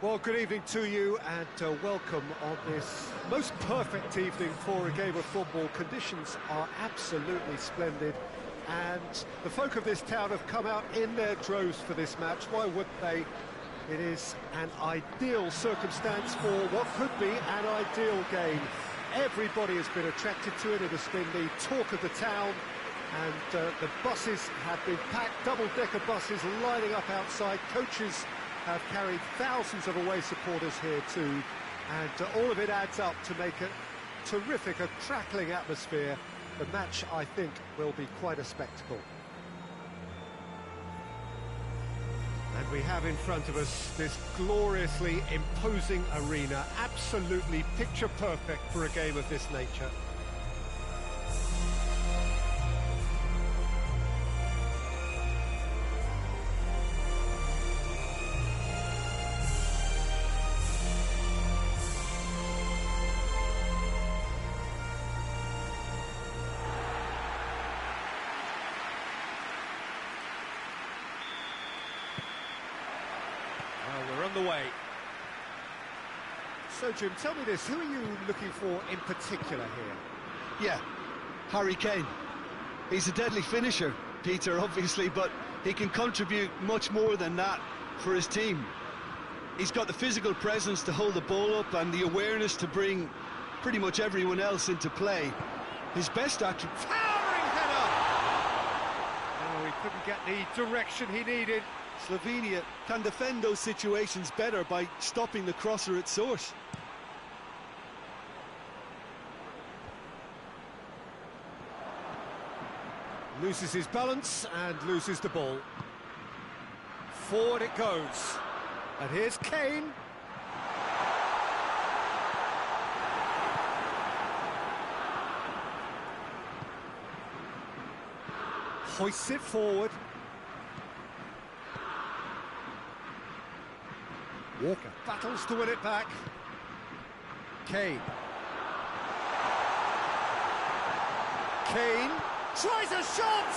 Well, good evening to you and welcome on this most perfect evening for a game of football. Conditions are absolutely splendid and the folk of this town have come out in their droves for this match. Why wouldn't they? It is an ideal circumstance for what could be an ideal game. Everybody has been attracted to it. It has been the talk of the town, and the buses have been packed, double-decker buses lining up outside. Coaches have carried thousands of away supporters here too, and all of it adds up to make a terrific, a crackling atmosphere. The match, I think, will be quite a spectacle. And we have in front of us this gloriously imposing arena, absolutely picture perfect for a game of this nature. The way. So, Jim, tell me this, who are you looking for in particular here? Yeah, Harry Kane. He's a deadly finisher, Peter, obviously, but he can contribute much more than that for his team. He's got the physical presence to hold the ball up and the awareness to bring pretty much everyone else into play. His best attribute... Towering header! Oh, he couldn't get the direction he needed. Slovenia can defend those situations better by stopping the crosser at source. Loses his balance and loses the ball. Forward it goes. And here's Kane. Hoists it forward. Walker battles to win it back. Kane. Kane tries a shot!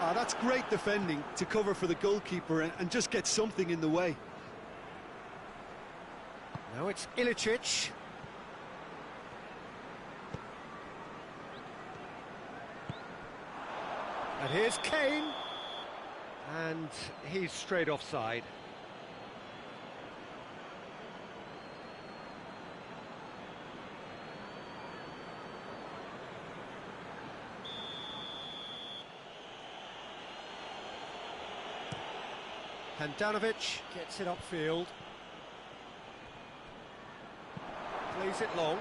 Ah, that's great defending to cover for the goalkeeper and just get something in the way. Now it's Ilicic. And here's Kane. And he's straight offside. Handanovic gets it upfield. Plays it long.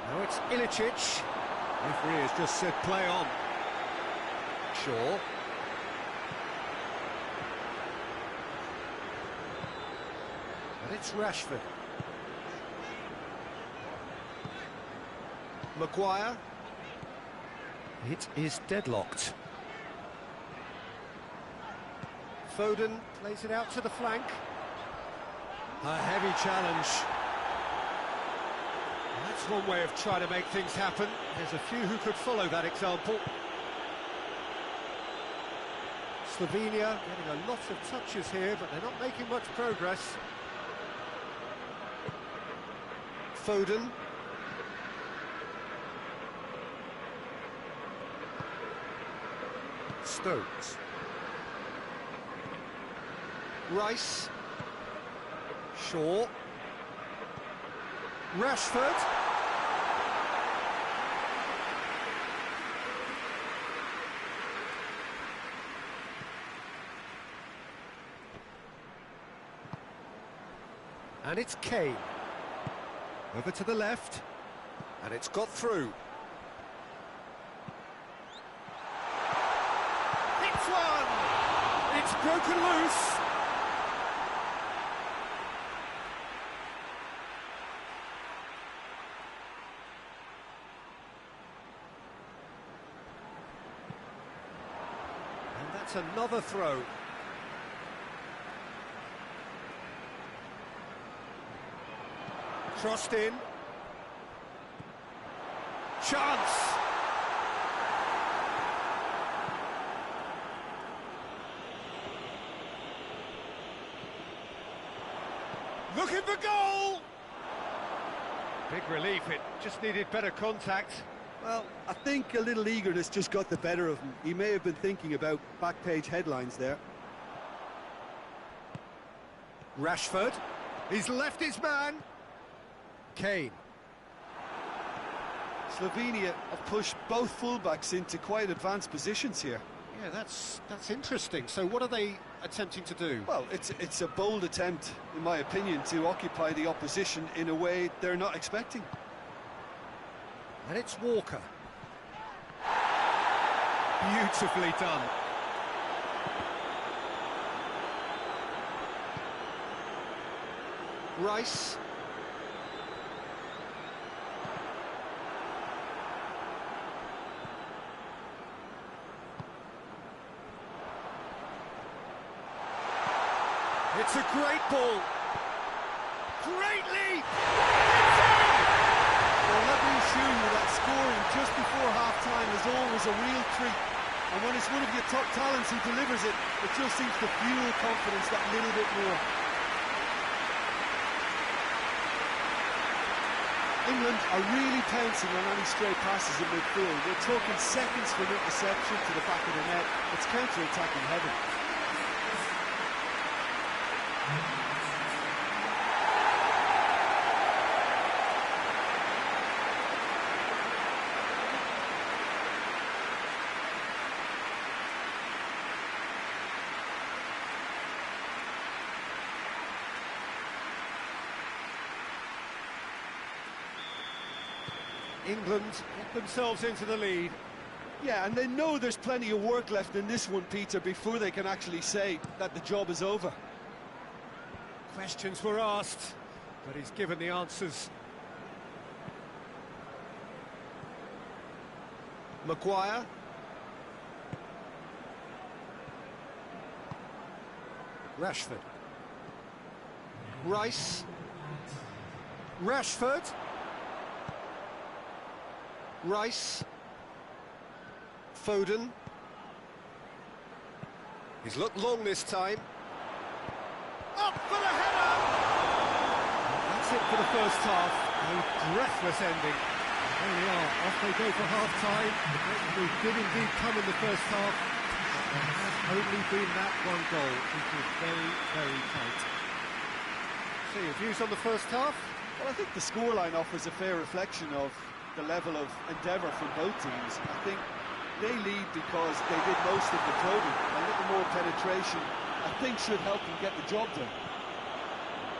Now it's Ilicic. Referee has just said play on. Shaw. And it's Rashford. Maguire. It is deadlocked. Foden plays it out to the flank. A heavy challenge. Well, that's one way of trying to make things happen. There's a few who could follow that example. Slovenia getting a lot of touches here, but they're not making much progress. Foden. Stones. Rice. Shaw. Rashford. And it's Kane. Over to the left. And it's got through. It's one! It's broken loose. That's another throw. Crossed in. Chance! Looking for goal! Big relief, it just needed better contact. Well, I think a little eagerness just got the better of him. He may have been thinking about back-page headlines there. Rashford, he's left his man. Kane. Slovenia have pushed both fullbacks into quite advanced positions here. Yeah, that's interesting. So what are they attempting to do? Well, it's a bold attempt, in my opinion, to occupy the opposition in a way they're not expecting. And it's Walker. Beautifully done. Rice. It's a great ball. Great leap! Well, let me assure you that scoring just before half-time is always a real treat. And when it's one of your top talents who delivers it, it just seems to fuel confidence that little bit more. England are really pouncing on any stray passes in midfield. We're talking seconds from interception to the back of the net. It's counter-attacking heaven. England get themselves into the lead. Yeah, and they know there's plenty of work left in this one, Peter, before they can actually say that the job is over. Questions were asked, but he's given the answers. Maguire. Rashford. Rice. Rashford. Rice. Foden. He's looked long this time. Up for the header! That's it for the first half. A breathless ending. There we are, off they go for half-time. The breakthrough did indeed come in the first half. There has only been that one goal. It was very, very tight. So your views on the first half? Well, I think the scoreline offers a fair reflection of the level of endeavour from both teams. I think they lead because they did most of the probing. A little more penetration, I think, should help them get the job done.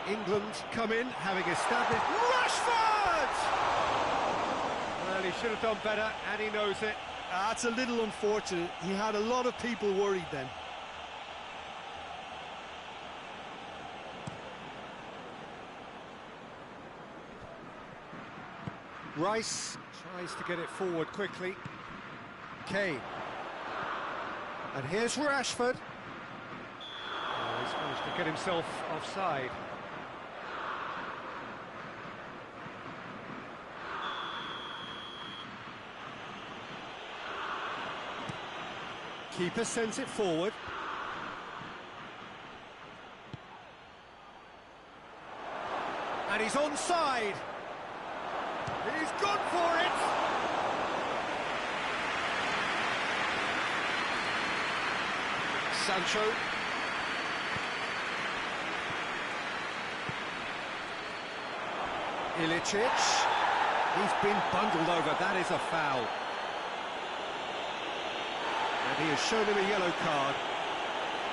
England come in, having established... Rashford! Well, he should have done better, and he knows it. That's a little unfortunate. He had a lot of people worried then. Rice tries to get it forward quickly. Kane. And here's Rashford. Oh, he's managed to get himself offside. Keeper sends it forward. And he's onside. He's gone for it! Sancho. Ilicic. He's been bundled over, that is a foul. And he has shown him a yellow card.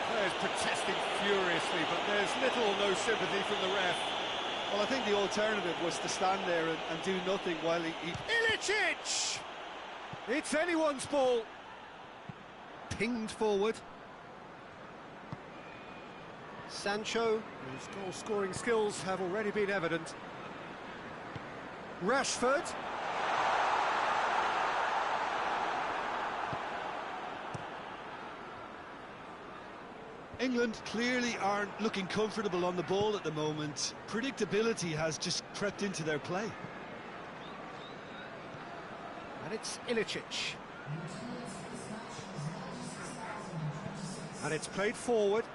Players protesting furiously, but there's little or no sympathy from the ref. Well, I think the alternative was to stand there and do nothing while he... Ilicic! It's anyone's ball. Pinged forward. Sancho, whose goal-scoring skills have already been evident. Rashford. England clearly aren't looking comfortable on the ball at the moment. Predictability has just crept into their play. And it's Ilicic. And it's played forward.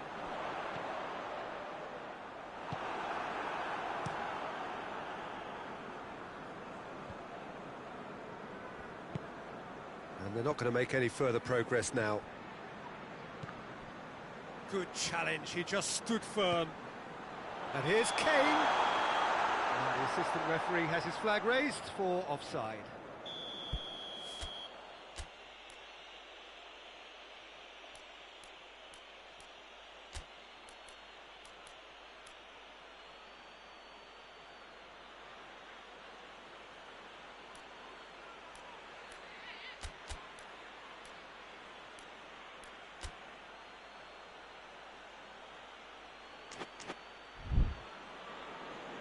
not going to make any further progress now. Good challenge, he just stood firm. And here's Kane. And the assistant referee has his flag raised for offside.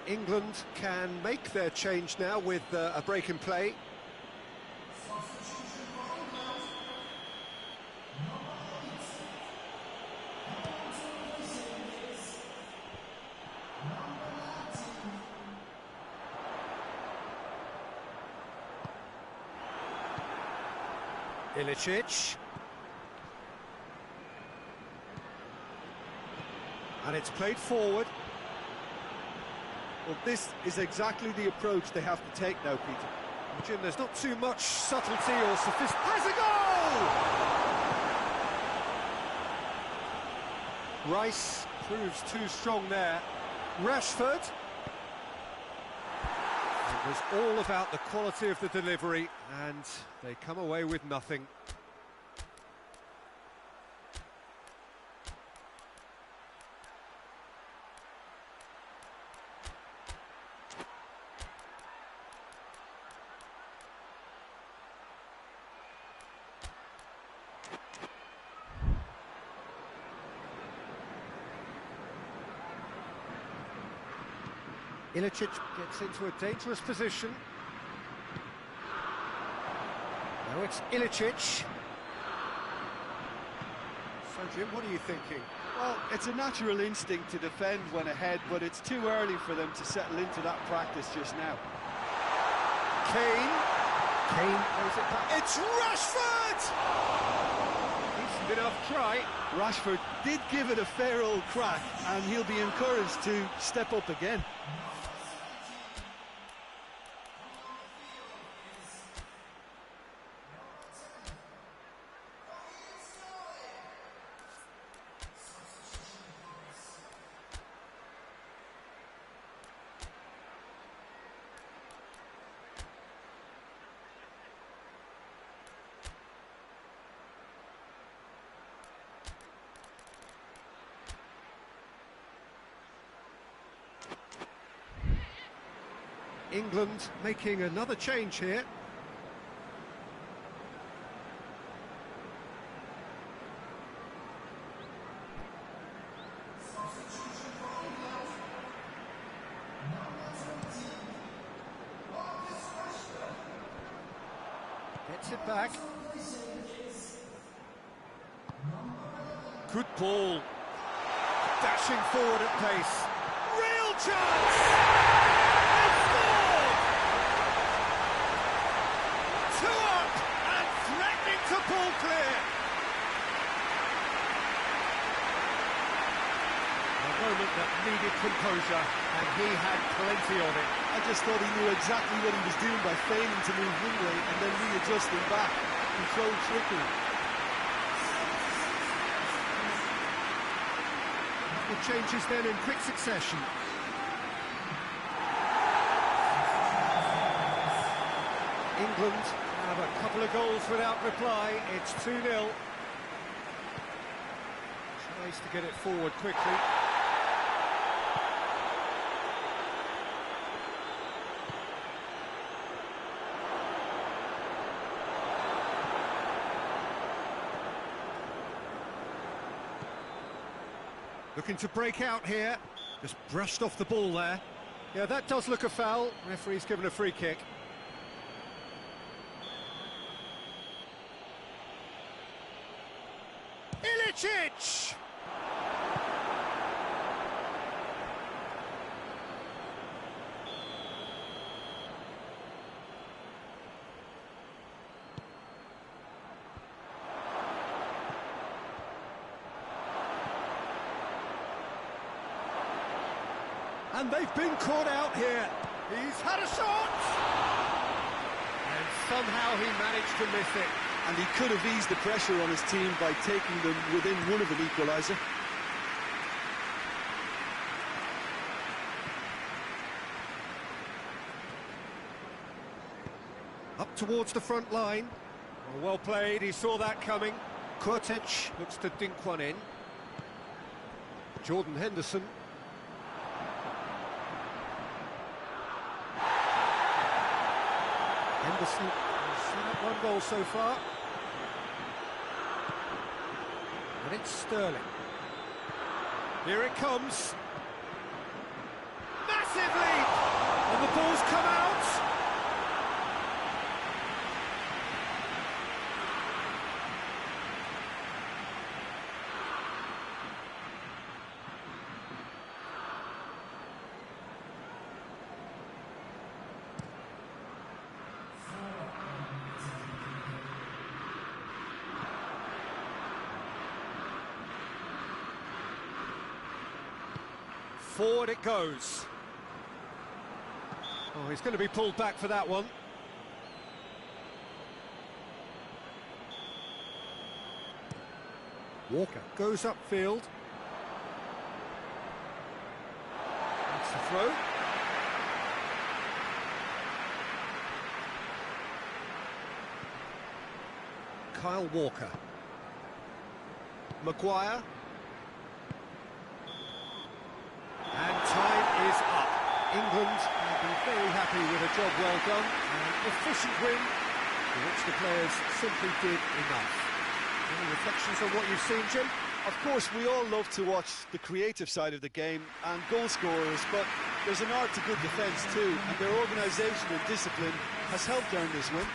England can make their change now with a break in play. Ilicic. And it's played forward. Well, this is exactly the approach they have to take now, Peter. Jim, there's not too much subtlety or sophistication. Has a goal! Rice proves too strong there. Rashford. It was all about the quality of the delivery, and they come away with nothing. Ilicic gets into a dangerous position. Now it's Ilicic. So, Jim, what are you thinking? Well, it's a natural instinct to defend when ahead, but it's too early for them to settle into that practice just now. Kane plays it back. It's Rashford! Decent enough try. Rashford did give it a fair old crack, and he'll be encouraged to step up again. England making another change here. Gets it back. Good ball. Dashing forward at pace. Real chance! To pull clear. A moment that needed composure, and he had plenty of it. I just thought he knew exactly what he was doing by feigning to move one way and then readjusting back. Controlled trickery. The changes then in quick succession. England have a couple of goals without reply. It's 2-0. Tries to get it forward quickly. Looking to break out here. Just brushed off the ball there. Yeah, that does look a foul. Referee's given a free kick. Ilicic! And they've been caught out here. He's had a shot! And somehow he managed to miss it. and he could have eased the pressure on his team by taking them within one of an equaliser. Up towards the front line. Well played, he saw that coming. Kurtic looks to dink one in. Jordan Henderson. Henderson has set up one goal so far. And it's Sterling. Here it comes. Massive lead! And the ball's come out. Forward it goes. Oh, he's going to be pulled back for that one. Walker goes upfield. That's the throw. Kyle Walker. Maguire. And time is up. England will be very happy with a job well done. An efficient win, for which the players simply did enough. Any reflections on what you've seen, Jim? Of course, we all love to watch the creative side of the game and goal scorers, but there's an art to good defence too, and their organisation and discipline has helped earn this win.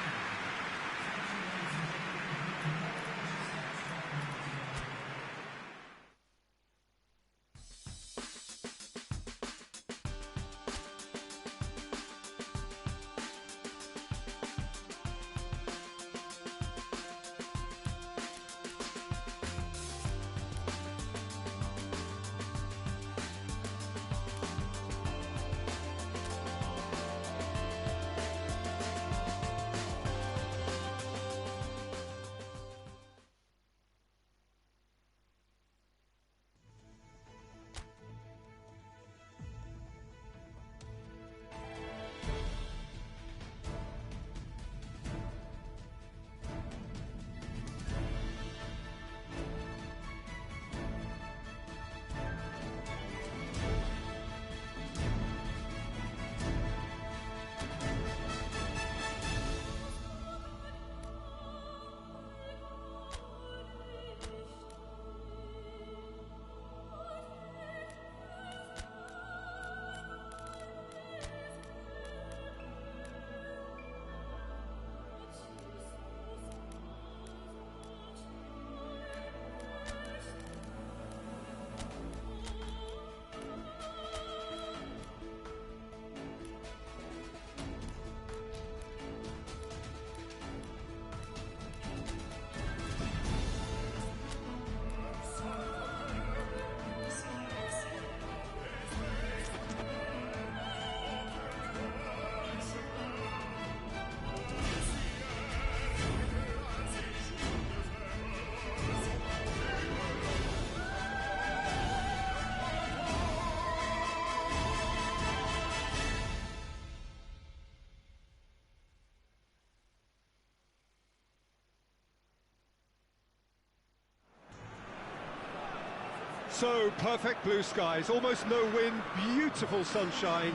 So, perfect blue skies, almost no wind, beautiful sunshine.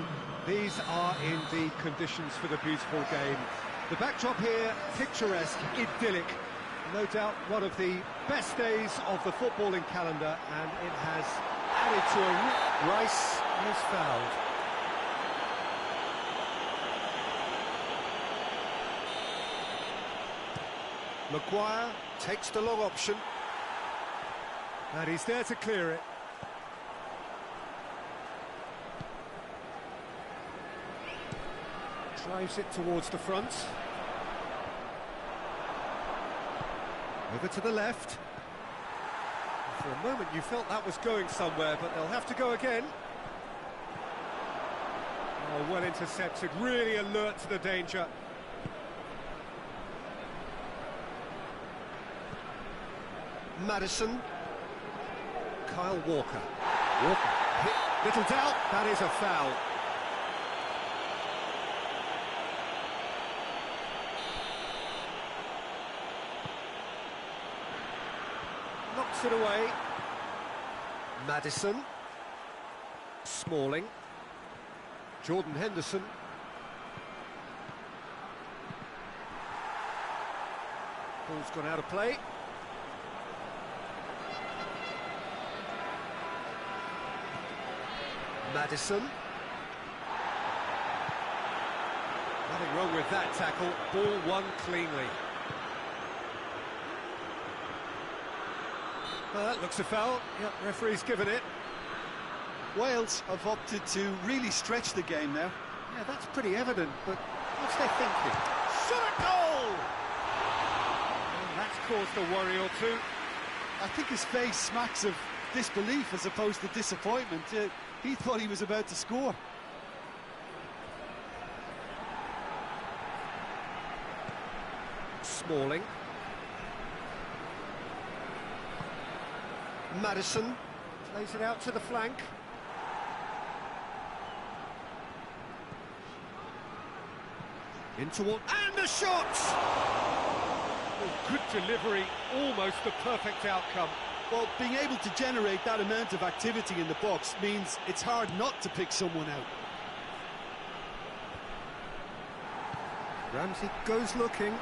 These are indeed conditions for the beautiful game. The backdrop here, picturesque, idyllic. No doubt one of the best days of the footballing calendar, and it has added to a... Rice is fouled. Maguire takes the long option. And he's there to clear it. Drives it towards the front. Over to the left. For a moment you felt that was going somewhere, but they'll have to go again. Oh, well intercepted, really alert to the danger. Maddison. Kyle Walker. Walker. Hit. Little doubt, that is a foul. Knocks it away. Maddison. Smalling. Jordan Henderson. Ball's gone out of play. Maddison. Nothing wrong with that tackle. Ball won cleanly. That looks a foul. Yep, referee's given it. Wales have opted to really stretch the game now. Yeah, that's pretty evident, but what's their thinking? Shot at goal! Well, that's caused a worry or two. I think his face smacks of disbelief as opposed to disappointment. He thought he was about to score. Smalling. Maddison plays it out to the flank. Into one, and the shot! Oh, good delivery, almost the perfect outcome. Well, being able to generate that amount of activity in the box means it's hard not to pick someone out. Ramsey goes looking,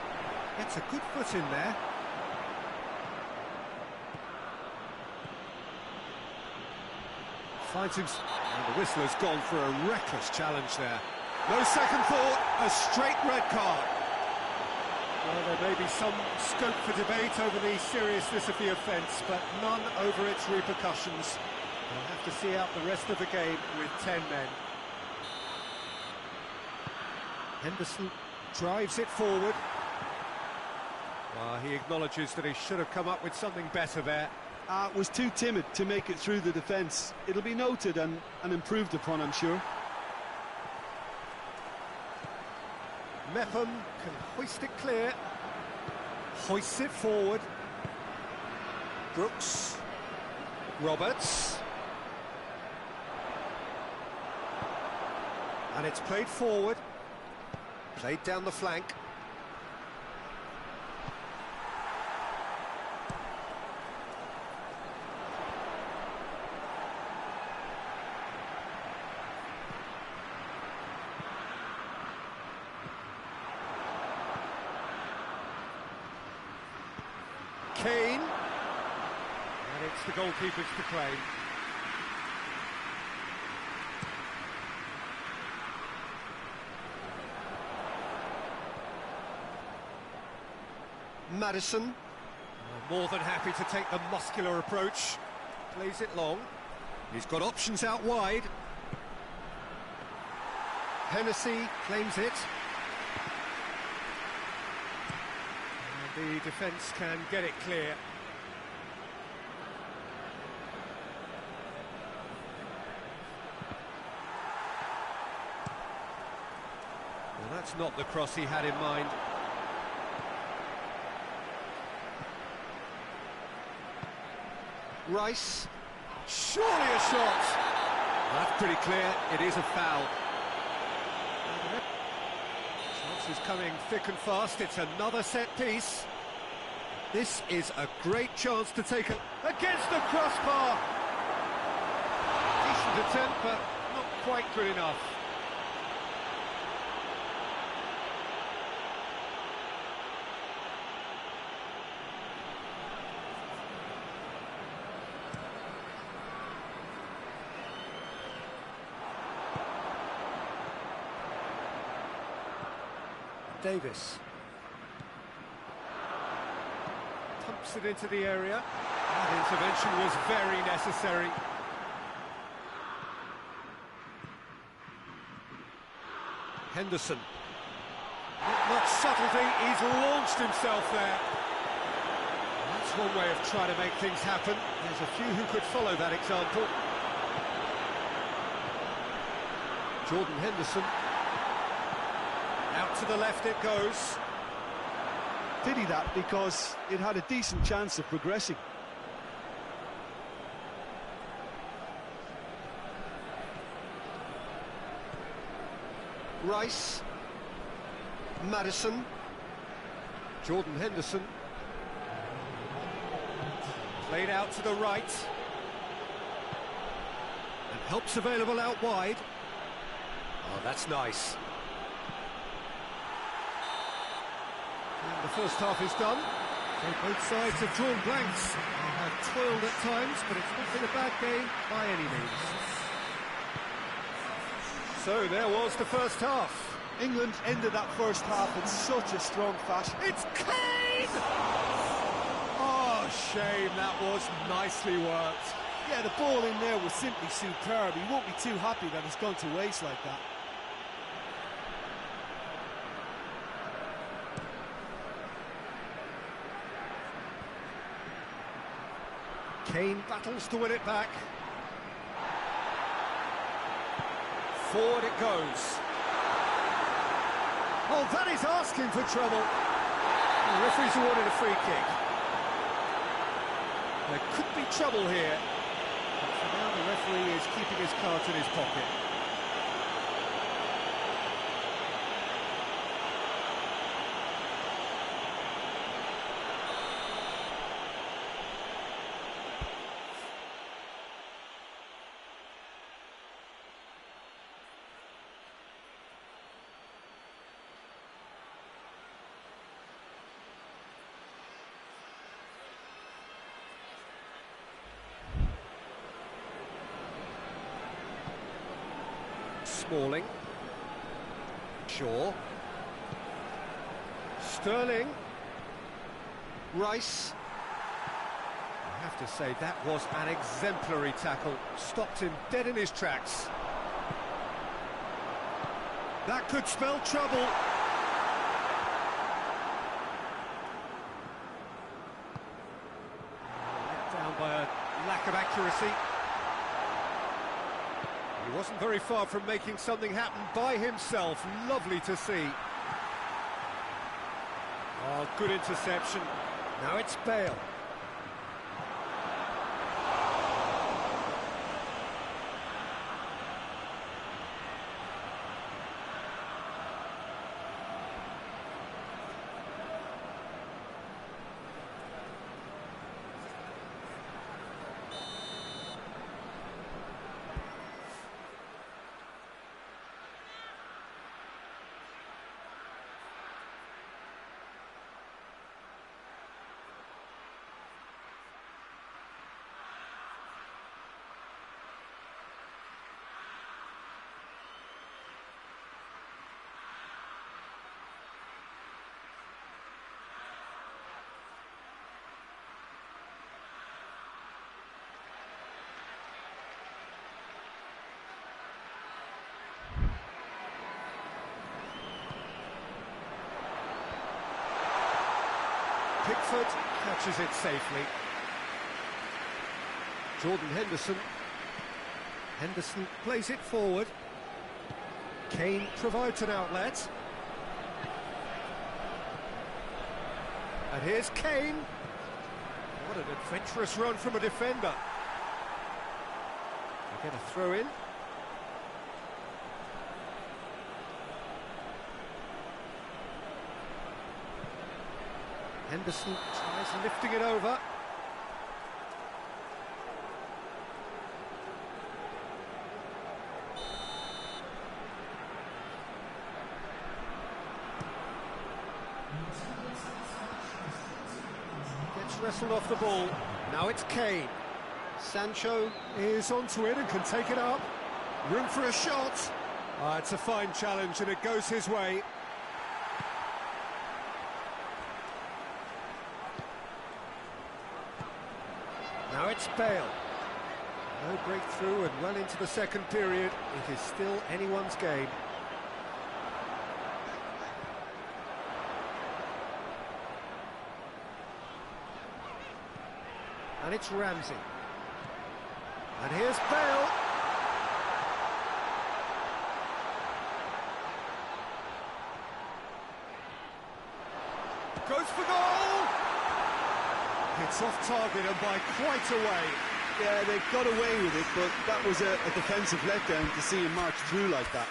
gets a good foot in there. Finds him, and the whistler's gone for a reckless challenge there. No second thought, a straight red card. Well, there may be some scope for debate over the seriousness of the offence, but none over its repercussions. They'll have to see out the rest of the game with 10 men. Henderson drives it forward. Well, he acknowledges that he should have come up with something better there. Was too timid to make it through the defence. It'll be noted and improved upon, I'm sure. Mepham can hoist it clear. Hoists it forward. Brooks. Roberts. And it's played forward. Played down the flank. Kane, and it's the goalkeepers to claim. Maddison, more than happy to take the muscular approach, plays it long. He's got options out wide. Hennessy claims it. The defence can get it clear. Well, that's not the cross he had in mind. Rice, surely a shot. That's pretty clear, it is a foul. Is coming thick and fast. It's another set piece. This is a great chance to take it against the crossbar. Decent attempt, but not quite good enough. Davis pumps it into the area. That intervention was very necessary. Henderson, not much subtlety, he's launched himself there. That's one way of trying to make things happen. There's a few who could follow that example. Jordan Henderson. Out to the left it goes. Pity that, because it had a decent chance of progressing. Rice. Maddison. Jordan Henderson. Played out to the right. And help's available out wide. Oh, that's nice. And the first half is done. So both sides have drawn blanks. They have toiled at times, but it's not been a bad game by any means. So there was the first half. England ended that first half in such a strong fashion. It's Kane! Oh, shame, that was nicely worked. Yeah, the ball in there was simply superb. He won't be too happy that it's gone to waste like that. Kane battles to win it back. Forward it goes. Oh, that is asking for trouble. The referee's awarded a free kick. There could be trouble here. But for now, the referee is keeping his cards in his pocket. Smalling. Shaw. Sterling. Rice. I have to say, that was an exemplary tackle. Stopped him dead in his tracks. That could spell trouble. Let down by a lack of accuracy. He wasn't very far from making something happen by himself. Lovely to see. Oh, good interception. Now it's Bale. Pickford catches it safely. Jordan Henderson. Henderson plays it forward. Kane provides an outlet. And here's Kane. What an adventurous run from a defender. They get a throw in. Henderson tries lifting it over. Gets wrestled off the ball. Now it's Kane. Sancho is onto it and can take it up. Room for a shot. It's a fine challenge and it goes his way. Now it's Bale. No breakthrough and well into the second period. It is still anyone's game. And it's Ramsey. And here's Bale. Goes for goal! It's off target and by quite a way. Yeah, they got away with it, but that was a defensive letdown to see him march through like that.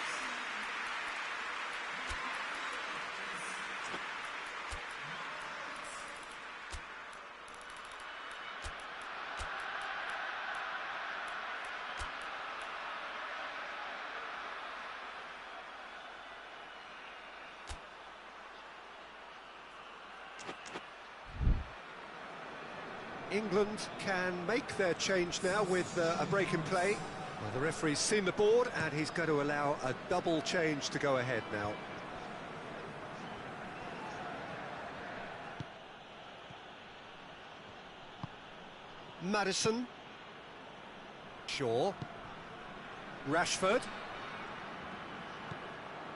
England can make their change now with a break in play. Well, the referee's seen the board and he's going to allow a double change to go ahead now. Maddison. Shaw. Rashford.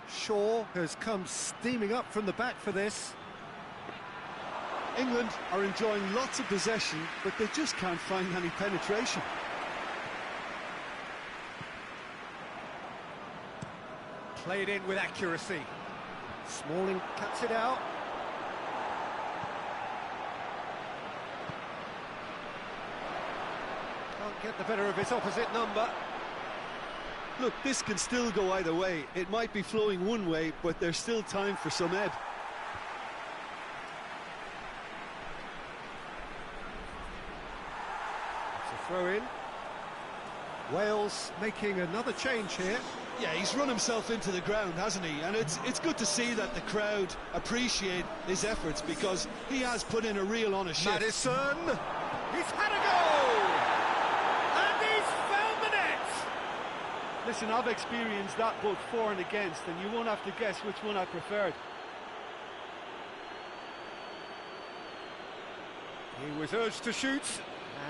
Shaw has come steaming up from the back for this. England are enjoying lots of possession, but they just can't find any penetration. Played in with accuracy. Smalling cuts it out. Can't get the better of his opposite number. Look, this can still go either way. It might be flowing one way, but there's still time for some ebb. Throw in. Wales making another change here. Yeah, he's run himself into the ground, hasn't he? And it's good to see that the crowd appreciate his efforts, because he has put in a real honest shift. Maddison, he's had a go! And he's found the net! Listen, I've experienced that both for and against, and you won't have to guess which one I preferred. He was urged to shoot,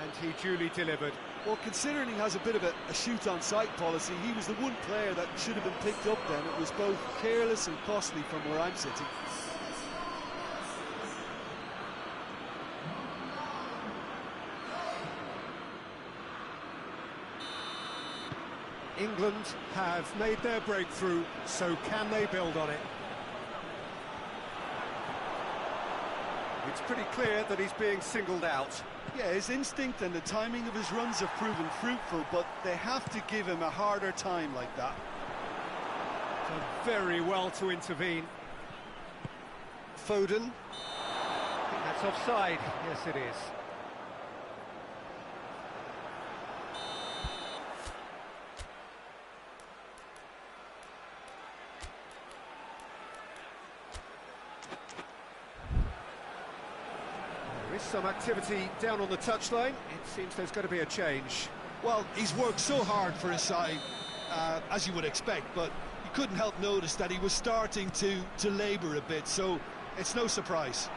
and he duly delivered. Well, considering he has a bit of a shoot-on-sight policy, he was the one player that should have been picked up then. It was both careless and costly from where I'm sitting. England have made their breakthrough, so can they build on it? It's pretty clear that he's being singled out. Yeah, his instinct and the timing of his runs have proven fruitful, but they have to give him a harder time like that. Done very well to intervene. Foden. I think that's offside. Yes, it is. There is some activity down on the touchline. It seems there's going to be a change. Well, he's worked so hard for his side, as you would expect, but you couldn't help notice that he was starting to labour a bit, so it's no surprise.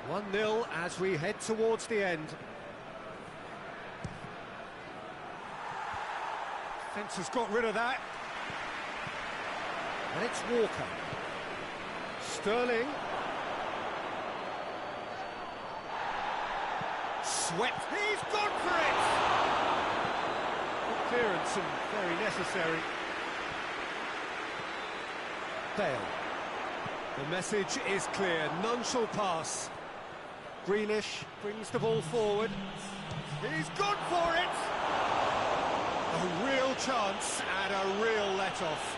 (1-0) as we head towards the end. Defence has got rid of that. And it's Walker. Sterling. Swept. He's gone for it! Good clearance and very necessary. Bale. The message is clear. None shall pass. Grealish brings the ball forward. He's gone for it! A real chance and a real let-off.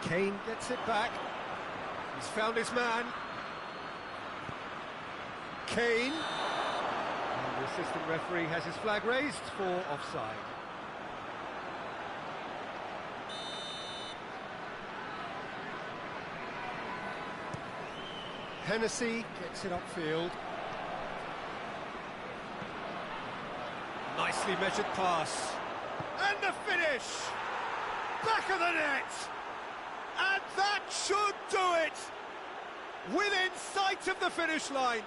Kane gets it back. He's found his man. Kane. And the assistant referee has his flag raised for offside. Hennessy gets it upfield. Nicely measured pass. And the finish! Back of the net! And that should do it! Within sight of the finish line.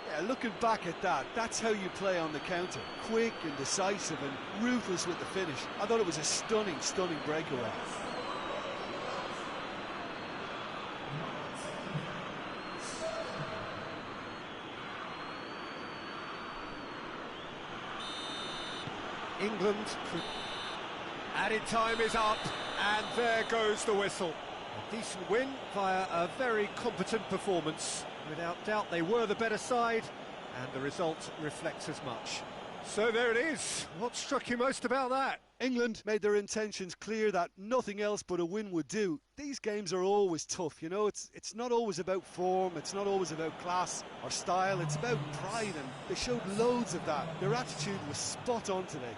Yeah, looking back at that, that's how you play on the counter. Quick and decisive and ruthless with the finish. I thought it was a stunning, stunning breakaway. England. Added time is up, and there goes the whistle. A decent win via a very competent performance. Without doubt, they were the better side, and the result reflects as much. So there it is. What struck you most about that? England made their intentions clear that nothing else but a win would do. These games are always tough, you know, it's not always about form, it's not always about class or style, it's about pride, and they showed loads of that. Their attitude was spot on today.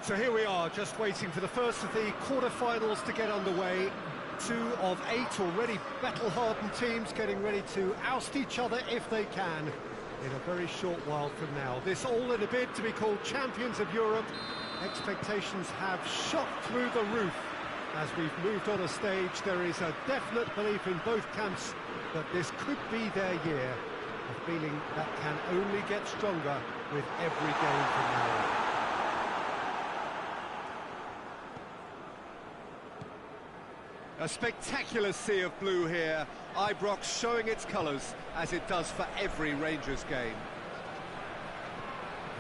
So here we are, just waiting for the first of the quarter-finals to get underway. 2 of 8 already battle-hardened teams getting ready to oust each other if they can in a very short while from now. This all in a bid to be called champions of Europe. Expectations have shot through the roof. As we've moved on a stage, there is a definite belief in both camps that this could be their year. A feeling that can only get stronger with every game from now on. A spectacular sea of blue here, Ibrox showing its colours, as it does for every Rangers game.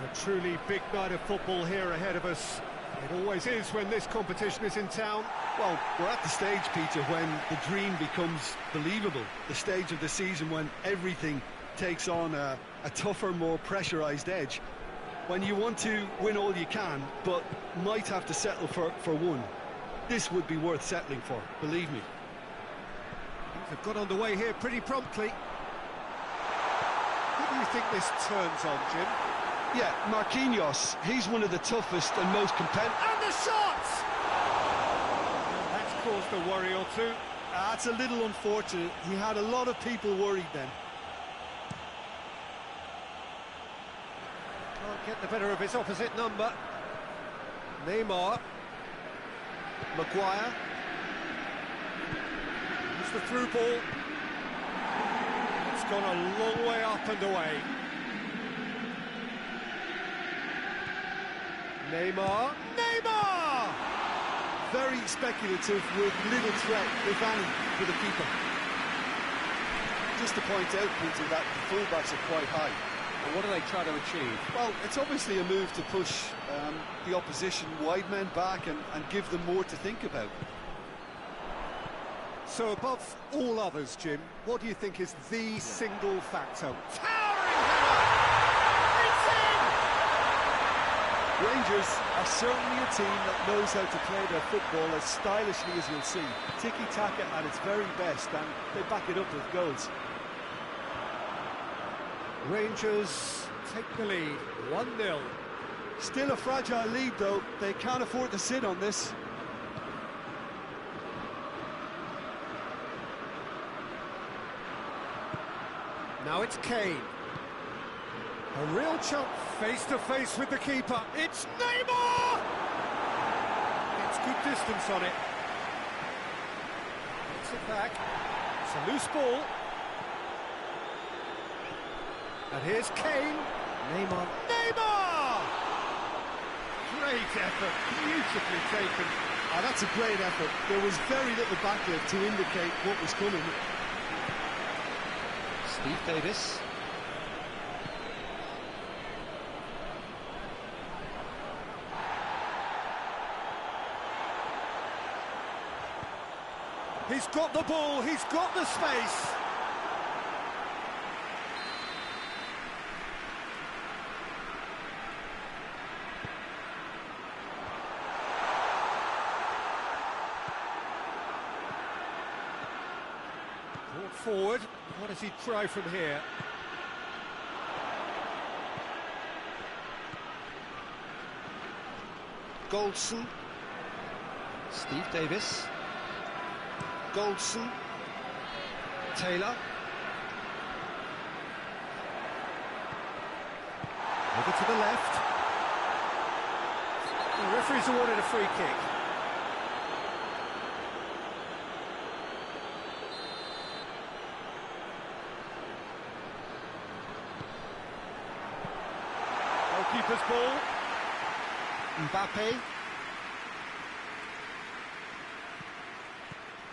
A truly big night of football here ahead of us. It always is when this competition is in town. Well, we're at the stage, Peter, when the dream becomes believable. The stage of the season when everything takes on a tougher, more pressurised edge. When you want to win all you can, but might have to settle for one. This would be worth settling for, believe me. Things have got underway here pretty promptly. Who do you think this turns on, Jim? Yeah, Marquinhos, he's one of the toughest and most competitive. And the shot! That's caused a worry or two. That's a little unfortunate. He had a lot of people worried then. Can't get the better of his opposite number. Neymar. Maguire. It's the through ball. It's gone a long way up and away. Neymar. Neymar! Very speculative with little threat, if any, for the keeper. Just to point out, Peter, that the fullbacks are quite high. And what do they try to achieve? Well, it's obviously a move to push the opposition wide men back and give them more to think about. So above all others, Jim, what do you think is the single factor? Towering header! It's in! Rangers are certainly a team that knows how to play their football as stylishly as you'll see. Tiki-taka at its very best, and they back it up with goals. Rangers take the lead, 1-0. Still a fragile lead, though. They can't afford to sit on this. Now it's Kane. A real chance face-to-face with the keeper. It's Neymar! It's good distance on it. Gets it back. It's a loose ball. And here's Kane. Neymar. Neymar! Great effort, beautifully taken. Oh, that's a great effort. There was very little backlift to indicate what was coming. Steve Davis. He's got the ball, he's got the space. Brought forward. What does he try from here? Goldson. Steve Davis. Goldson. Taylor. Over to the left. The referee's awarded a free kick. Goalkeeper's ball. Mbappe.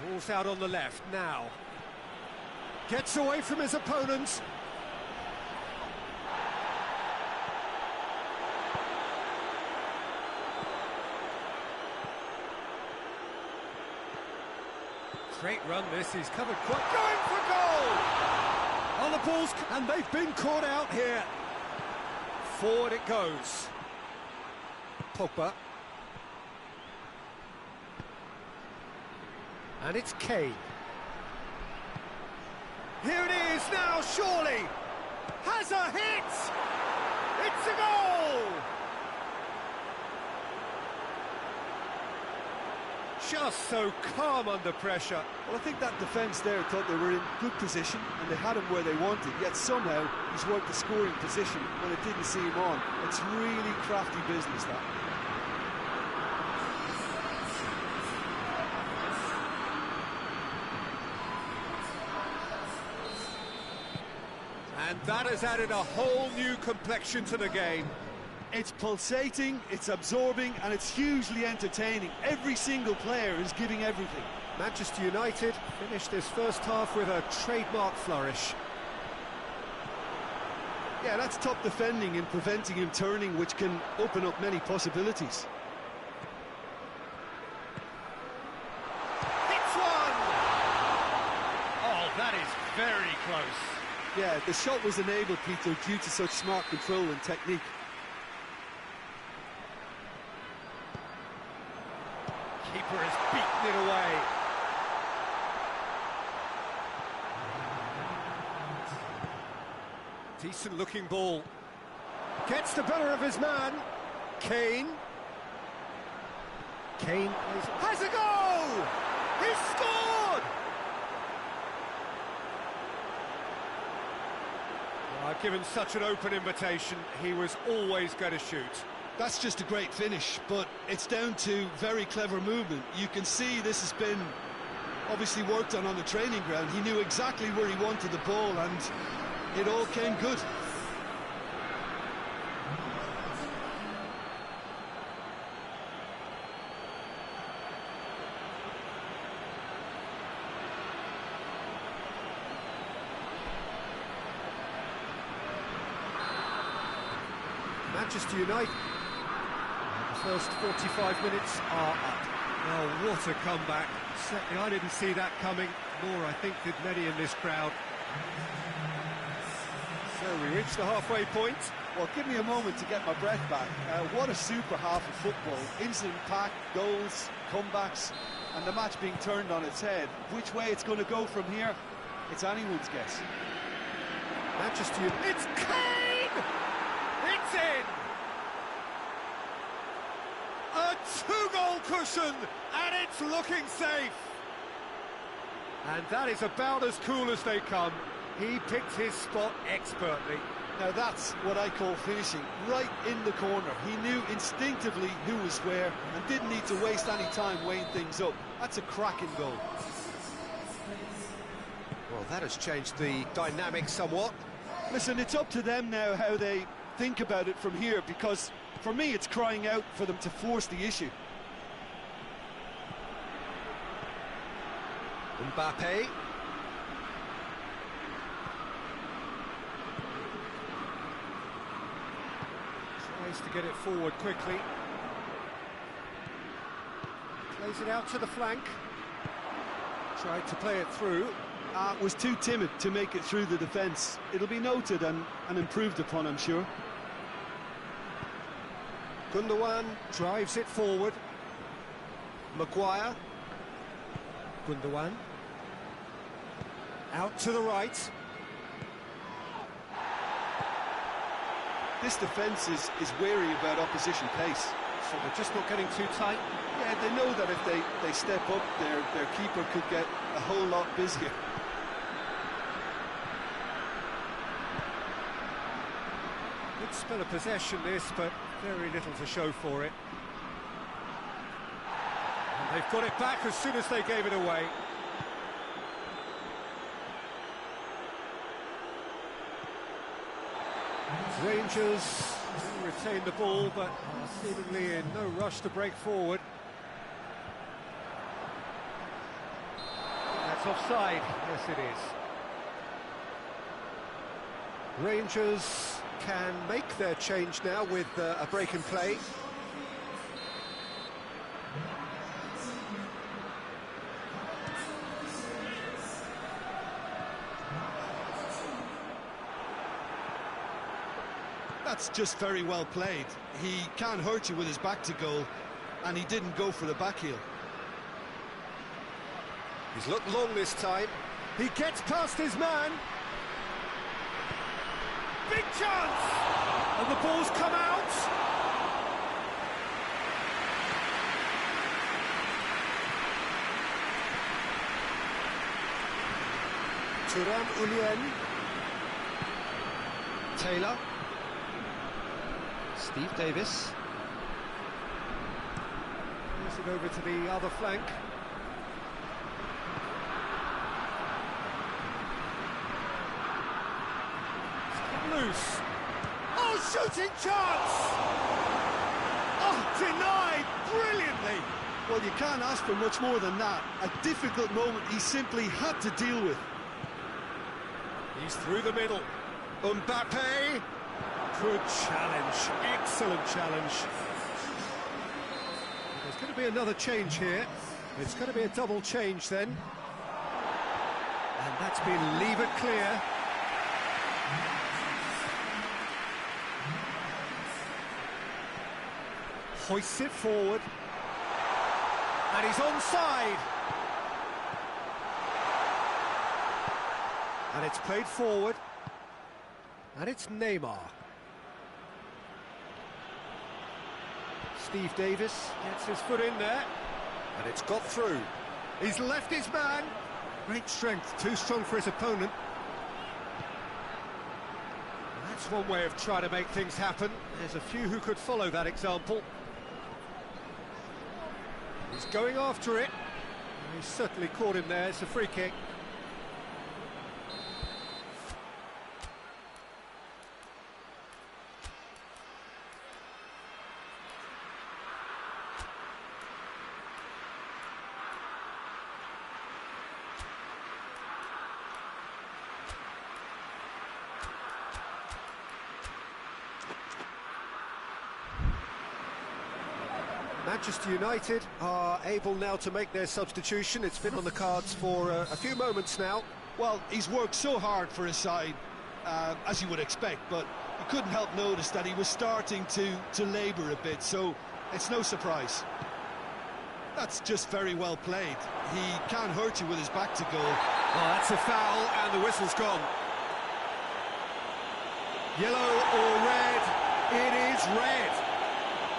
Ball's out on the left now. Gets away from his opponents. Great run this, he's covered quite... Going for goal! On the balls, and they've been caught out here. Forward it goes. Pogba. And it's Kane. Here it is now, surely! Has a hit! It's a goal! just so calm under pressure. Well, I think that defence there thought they were in good position and they had him where they wanted, yet somehow he's worked the scoring position when it didn't see him on. It's really crafty business, that. And that has added a whole new complexion to the game. It's pulsating, it's absorbing, and it's hugely entertaining. Every single player is giving everything. Manchester United finished this first half with a trademark flourish. Yeah, that's top defending and preventing him turning, which can open up many possibilities. Hits one! Oh, that is very close. Yeah, the shot was enabled, Peter, due to such smart control and technique. Keeper has beaten it away. Decent looking ball. Gets the better of his man. Kane. Kane has a goal! He's scored! Given such an open invitation, he was always going to shoot. That's just a great finish, but it's down to very clever movement. You can see this has been obviously worked on the training ground. He knew exactly where he wanted the ball, and it all came good. Manchester United, the first 45 minutes are up. Oh, what a comeback. Certainly I didn't see that coming, nor I think did many in this crowd. So we reach the halfway point. Well, give me a moment to get my breath back. What a super half of football. Incident-packed, goals, comebacks, and the match being turned on its head. Which way it's going to go from here, it's anyone's guess. Manchester United, it's Kane! It's in! A two-goal cushion, and it's looking safe. And that is about as cool as they come. He picked his spot expertly. Now that's what I call finishing, right in the corner. He knew instinctively who was where and didn't need to waste any time weighing things up. That's a cracking goal. Well, that has changed the dynamic somewhat. Listen, it's up to them now how they think about it from here, because for me it's crying out for them to force the issue. Mbappe. Tries to get it forward quickly. Plays it out to the flank. Tried to play it through. Was too timid to make it through the defence. It'll be noted and improved upon, I'm sure. Gundogan drives it forward. Maguire. Gundogan. Out to the right. This defence is wary about opposition pace. So they're just not getting too tight. Yeah, they know that if they step up, their keeper could get a whole lot busier. Good spell of possession this, but very little to show for it. And they've got it back as soon as they gave it away. Rangers retain the ball, but are seemingly in no rush to break forward. That's offside. Yes, it is. Rangers can make their change now with a break in play. That's just very well played. He can't hurt you with his back to goal, and he didn't go for the back heel. He's looked long this time. He gets past his man. Big chance! And the ball's come out. Ulien. Taylor. Steve Davis. Moves it over to the other flank. Loose. Oh, shooting chance! Oh, denied brilliantly! Well, you can't ask for much more than that. A difficult moment he simply had to deal with. He's through the middle. Mbappe. Good challenge. Excellent challenge. There's going to be another change here. It's going to be a double change then. And that's been leave it clear. Hoists it forward. And he's onside. And it's played forward. And it's Neymar. Steve Davis gets his foot in there. And it's got through. He's left his man. Great strength, too strong for his opponent. That's one way of trying to make things happen. There's a few who could follow that example. He's going after it. He's certainly caught him there. It's a free kick. Manchester United are able now to make their substitution. It's been on the cards for a few moments now. Well, he's worked so hard for his side, as you would expect, but you couldn't help notice that he was starting to labour a bit, so it's no surprise. That's just very well played. He can't hurt you with his back to goal. Oh, that's a foul, and the whistle's gone. Yellow or red? It is red.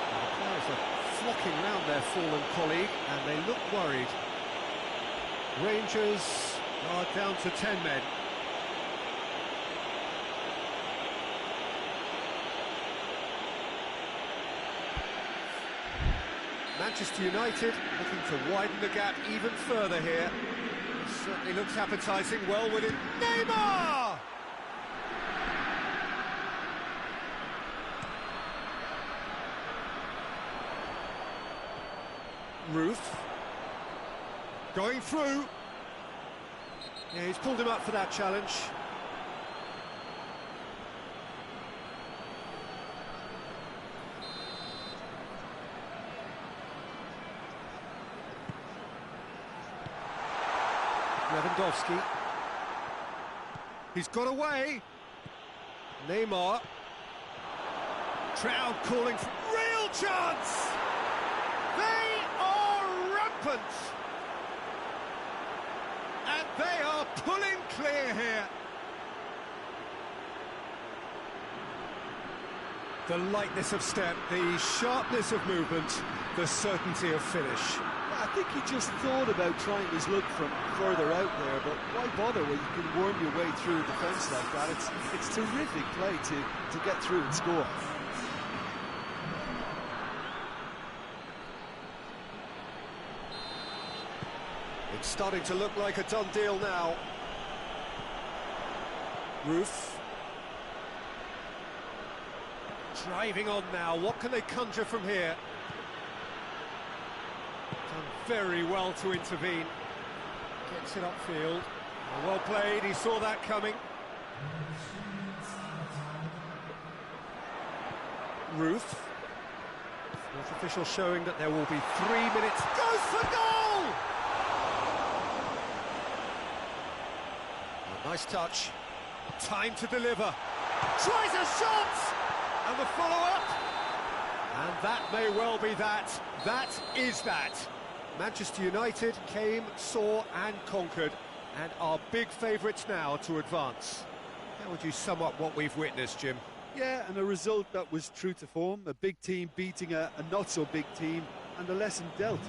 The players are flocking round their fallen colleague, and they look worried. Rangers are down to 10 men. Manchester United looking to widen the gap even further here. It certainly looks appetising, well within. Neymar! Roof. Going through. Yeah, he's pulled him up for that challenge. Lewandowski. He's got away. Neymar. Crowd calling for real chance. They are rampant. And they are pulling clear here. The lightness of step, the sharpness of movement, the certainty of finish. I think he just thought about trying his luck from further out there, but why bother when you can worm your way through a defence like that? It's terrific play to get through and score. It's starting to look like a done deal now. Roof. Driving on now, what can they conjure from here? Done very well to intervene. Gets it upfield. Well played, he saw that coming. Roof. Fourth official showing that there will be 3 minutes. Goes for goal! A nice touch. Time to deliver. Tries a shot! And the follow-up. And that may well be that. That is that. Manchester United came, saw and conquered and are big favourites now to advance. How would you sum up what we've witnessed, Jim? Yeah, and a result that was true to form. A big team beating a not-so-big team, and a lesson dealt.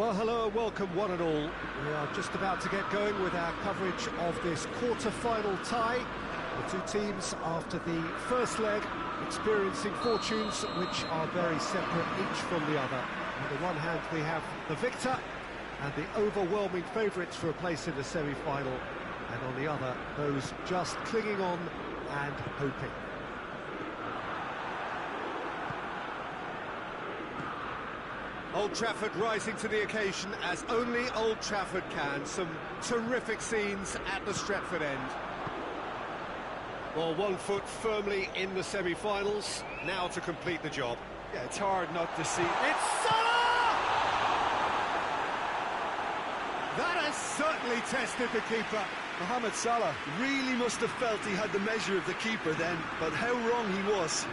Well, hello and welcome one and all. We are just about to get going with our coverage of this quarter-final tie. The two teams, after the first leg, experiencing fortunes which are very separate each from the other. On the one hand, we have the victor and the overwhelming favourites for a place in the semi-final, and on the other, those just clinging on and hoping. Old Trafford rising to the occasion as only Old Trafford can. Some terrific scenes at the Stretford end. Well, 1 foot firmly in the semi-finals, now to complete the job. Yeah, it's hard not to see. It's Salah! That has certainly tested the keeper. Mohamed Salah really must have felt he had the measure of the keeper then, but how wrong he was.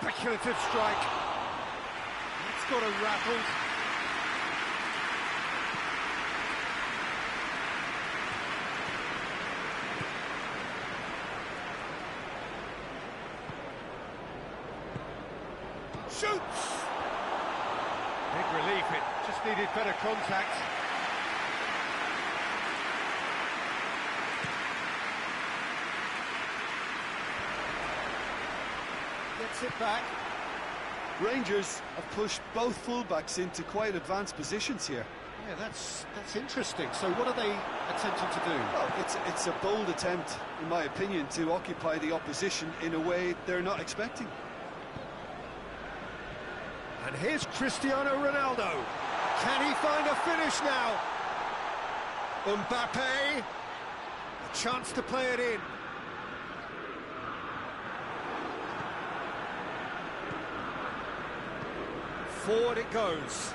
Speculative strike. It's got a rattled. Shoots! Big relief, it just needed better contact. Gets it back. Rangers have pushed both fullbacks into quite advanced positions here. Yeah, that's interesting. So what are they attempting to do? Well, it's a bold attempt, in my opinion, to occupy the opposition in a way they're not expecting. And here's Cristiano Ronaldo. Can he find a finish now? Mbappe, a chance to play it in. Forward it goes.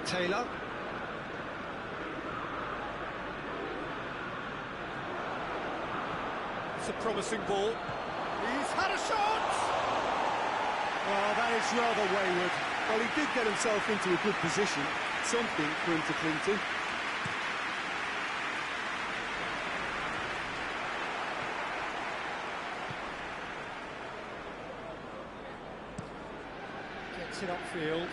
Taylor. It's a promising ball. He's had a shot! Well, that is rather wayward. Well, he did get himself into a good position, something for him to cling to. Gets it upfield.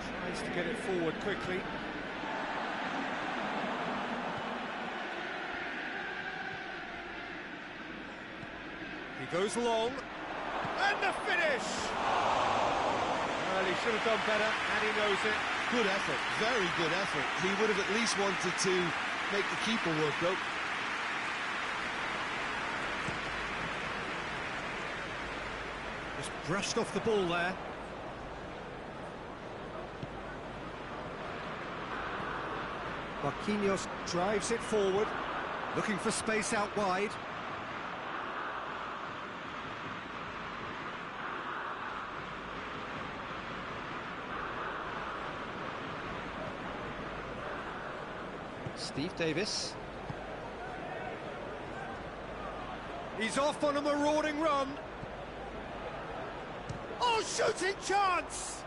Tries to get it forward quickly. He goes long, and the finish! Well, he should have done better, and he knows it. Good effort, very good effort. He would have at least wanted to make the keeper work, though. Just brushed off the ball there. Marquinhos drives it forward, looking for space out wide. Steve Davis. He's off on a marauding run. Oh, shooting chance!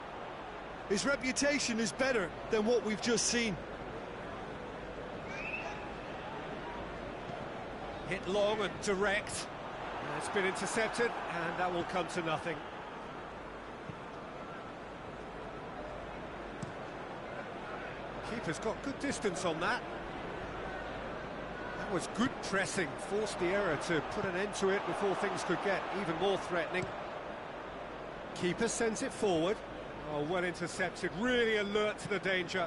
His reputation is better than what we've just seen. Hit long and direct. It's been intercepted, and that will come to nothing. Keeper's got good distance on that. That was good pressing, forced the error to put an end to it before things could get even more threatening. Keeper sends it forward. Oh, well intercepted, really alert to the danger.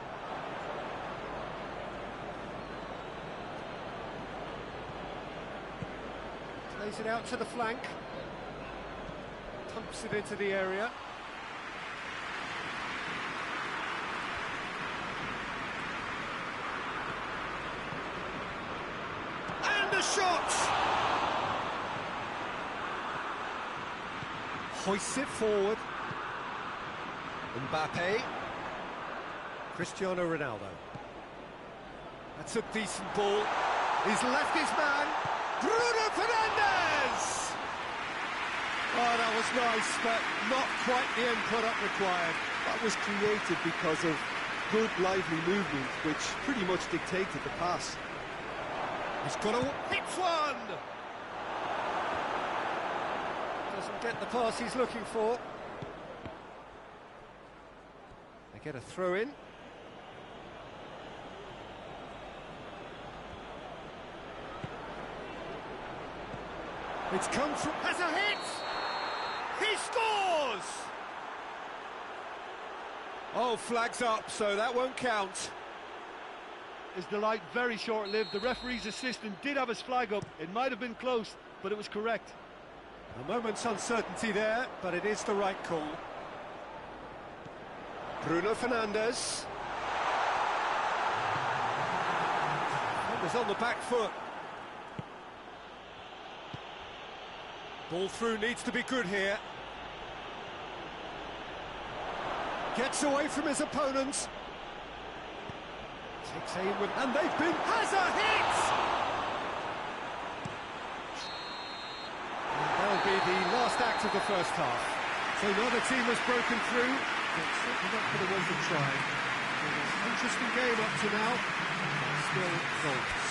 Plays it out to the flank. Pumps it into the area. And a shot! Hoists it forward. Mbappe. Cristiano Ronaldo. That's a decent ball. He's left his man. Bruno Fernandes! Oh, that was nice, but not quite the end product required. That was created because of good, lively movement, which pretty much dictated the pass. He's got a hit one! Doesn't get the pass he's looking for. They get a throw in. It's come from... has a hit! He scores! Oh, flags up, so that won't count. His delight very short-lived. The referee's assistant did have his flag up. It might have been close, but it was correct. A moment's uncertainty there, but it is the right call. Bruno Fernandes. Was on the back foot. Ball through needs to be good here. Gets away from his opponents. Takes aim with... and they've been... has a hit! And that'll be the last act of the first half. So neither team has broken through. It's certainly not for the one to try. An interesting game up to now. Still goals.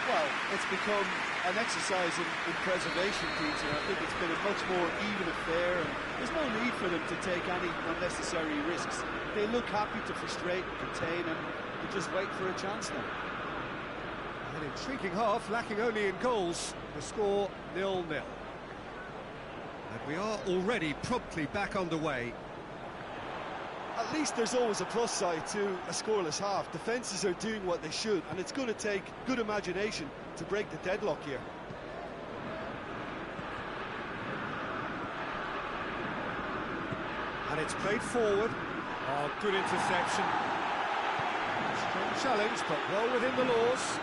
Well, it's become an exercise in preservation, Peter. I think it's been a much more even affair, and there's no need for them to take any unnecessary risks. They look happy to frustrate and contain, and they just wait for a chance now. An intriguing half, lacking only in goals. The score 0-0. And we are already promptly back underway. At least there's always a plus side to a scoreless half. Defences are doing what they should, and it's going to take good imagination to break the deadlock here. And it's played forward. Oh, good interception. Strong challenge, but well within the laws.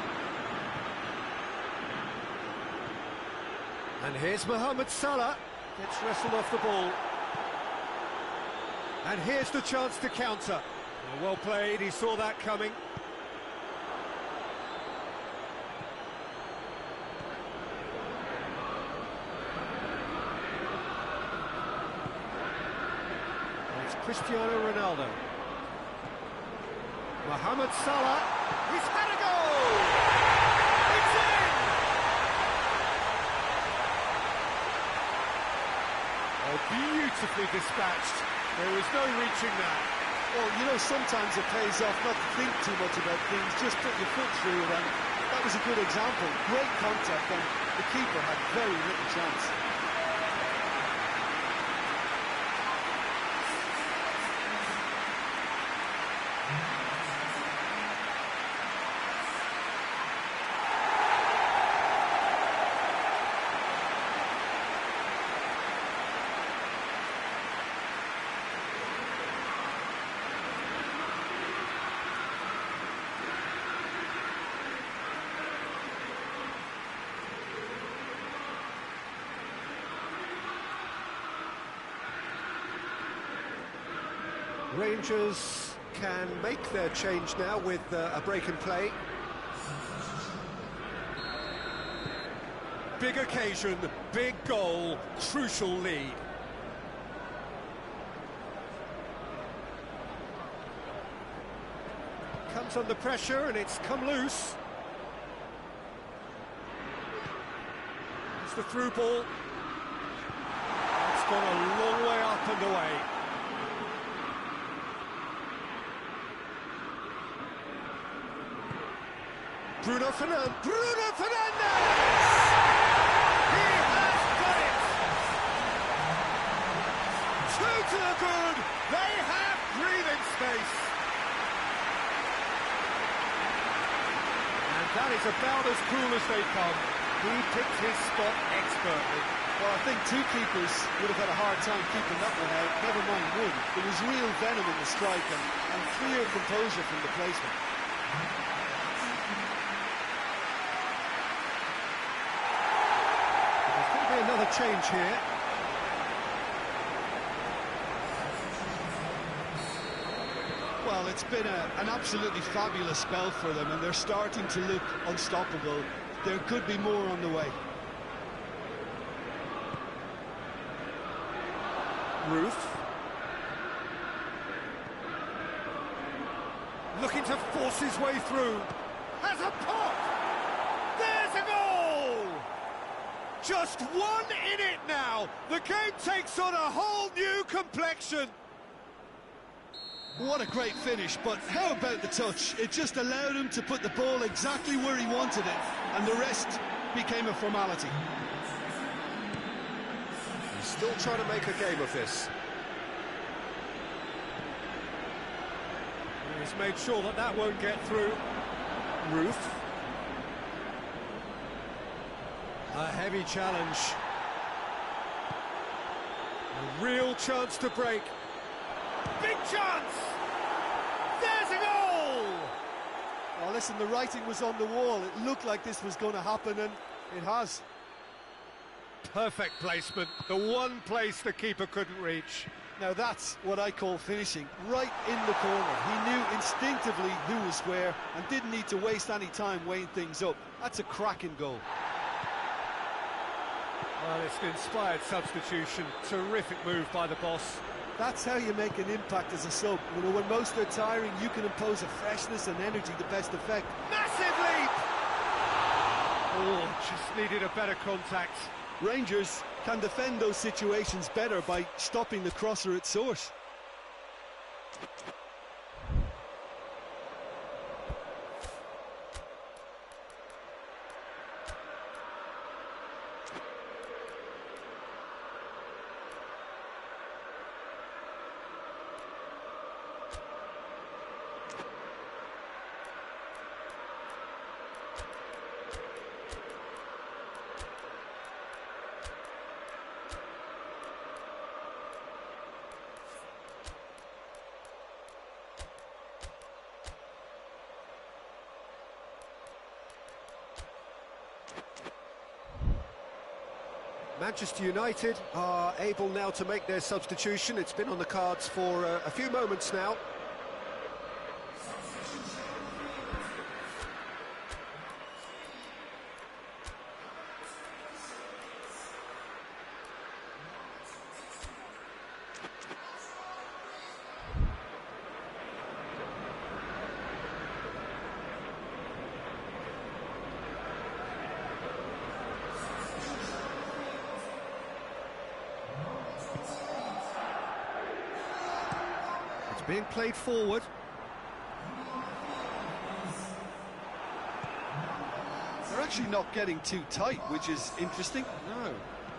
And here's Mohamed Salah. Gets wrestled off the ball. And here's the chance to counter. Well played, he saw that coming. And it's Cristiano Ronaldo. Mohamed Salah, he's had a goal! It's in! Oh, beautifully dispatched. There was no reaching that. Well, you know, sometimes it pays off not to think too much about things, just put your foot through it, and that was a good example. Great contact, and the keeper had very little chance. Rangers can make their change now with a break and play. Big occasion, big goal, crucial lead. Comes under pressure and it's come loose. It's the through ball. It's gone a long way up and away. Bruno Fernandes! Bruno Fernandes! He has got it! Two to the good! They have breathing space! And that is about as cool as they come. He picked his spot expertly. Well, I think two keepers would have had a hard time keeping that one out, never mind one. There was real venom in the strike and clear composure from the placement. Another change here. Well, it's been an absolutely fabulous spell for them, and they're starting to look unstoppable. There could be more on the way. Ruth. Looking to force his way through. Has a pop! There's a goal! Just one in it now. The game takes on a whole new complexion. What a great finish, but how about the touch? It just allowed him to put the ball exactly where he wanted it, and the rest became a formality. He's still trying to make a game of this. He's made sure that that won't get through. Ruth. A heavy challenge. A real chance to break. Big chance! There's a goal! Oh, listen, the writing was on the wall. It looked like this was going to happen, and it has. Perfect placement. The one place the keeper couldn't reach. Now that's what I call finishing, right in the corner. He knew instinctively who was where and didn't need to waste any time weighing things up. That's a cracking goal. Well, it's an inspired substitution. Terrific move by the boss. That's how you make an impact as a sub. You know, when most are tiring, you can impose a freshness and energy to best effect. Massive leap! Oh, just needed a better contact. Rangers can defend those situations better by stopping the crosser at source. Manchester United are able now to make their substitution. It's been on the cards for a few moments now. Being played forward. They're actually not getting too tight, which is interesting. No.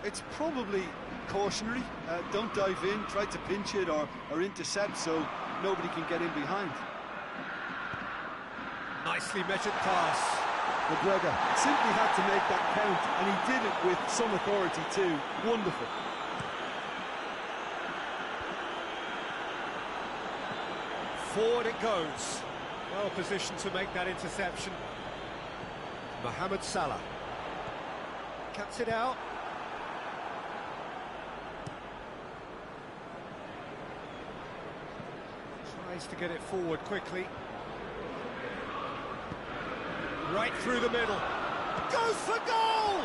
It's probably cautionary. Don't dive in, try to pinch it or intercept so nobody can get in behind. Nicely measured pass. McGregor simply had to make that count, and he did it with some authority too. Wonderful. Forward it goes. Well positioned to make that interception. Mohamed Salah. Cuts it out. Tries to get it forward quickly. Right through the middle. Goes for goal!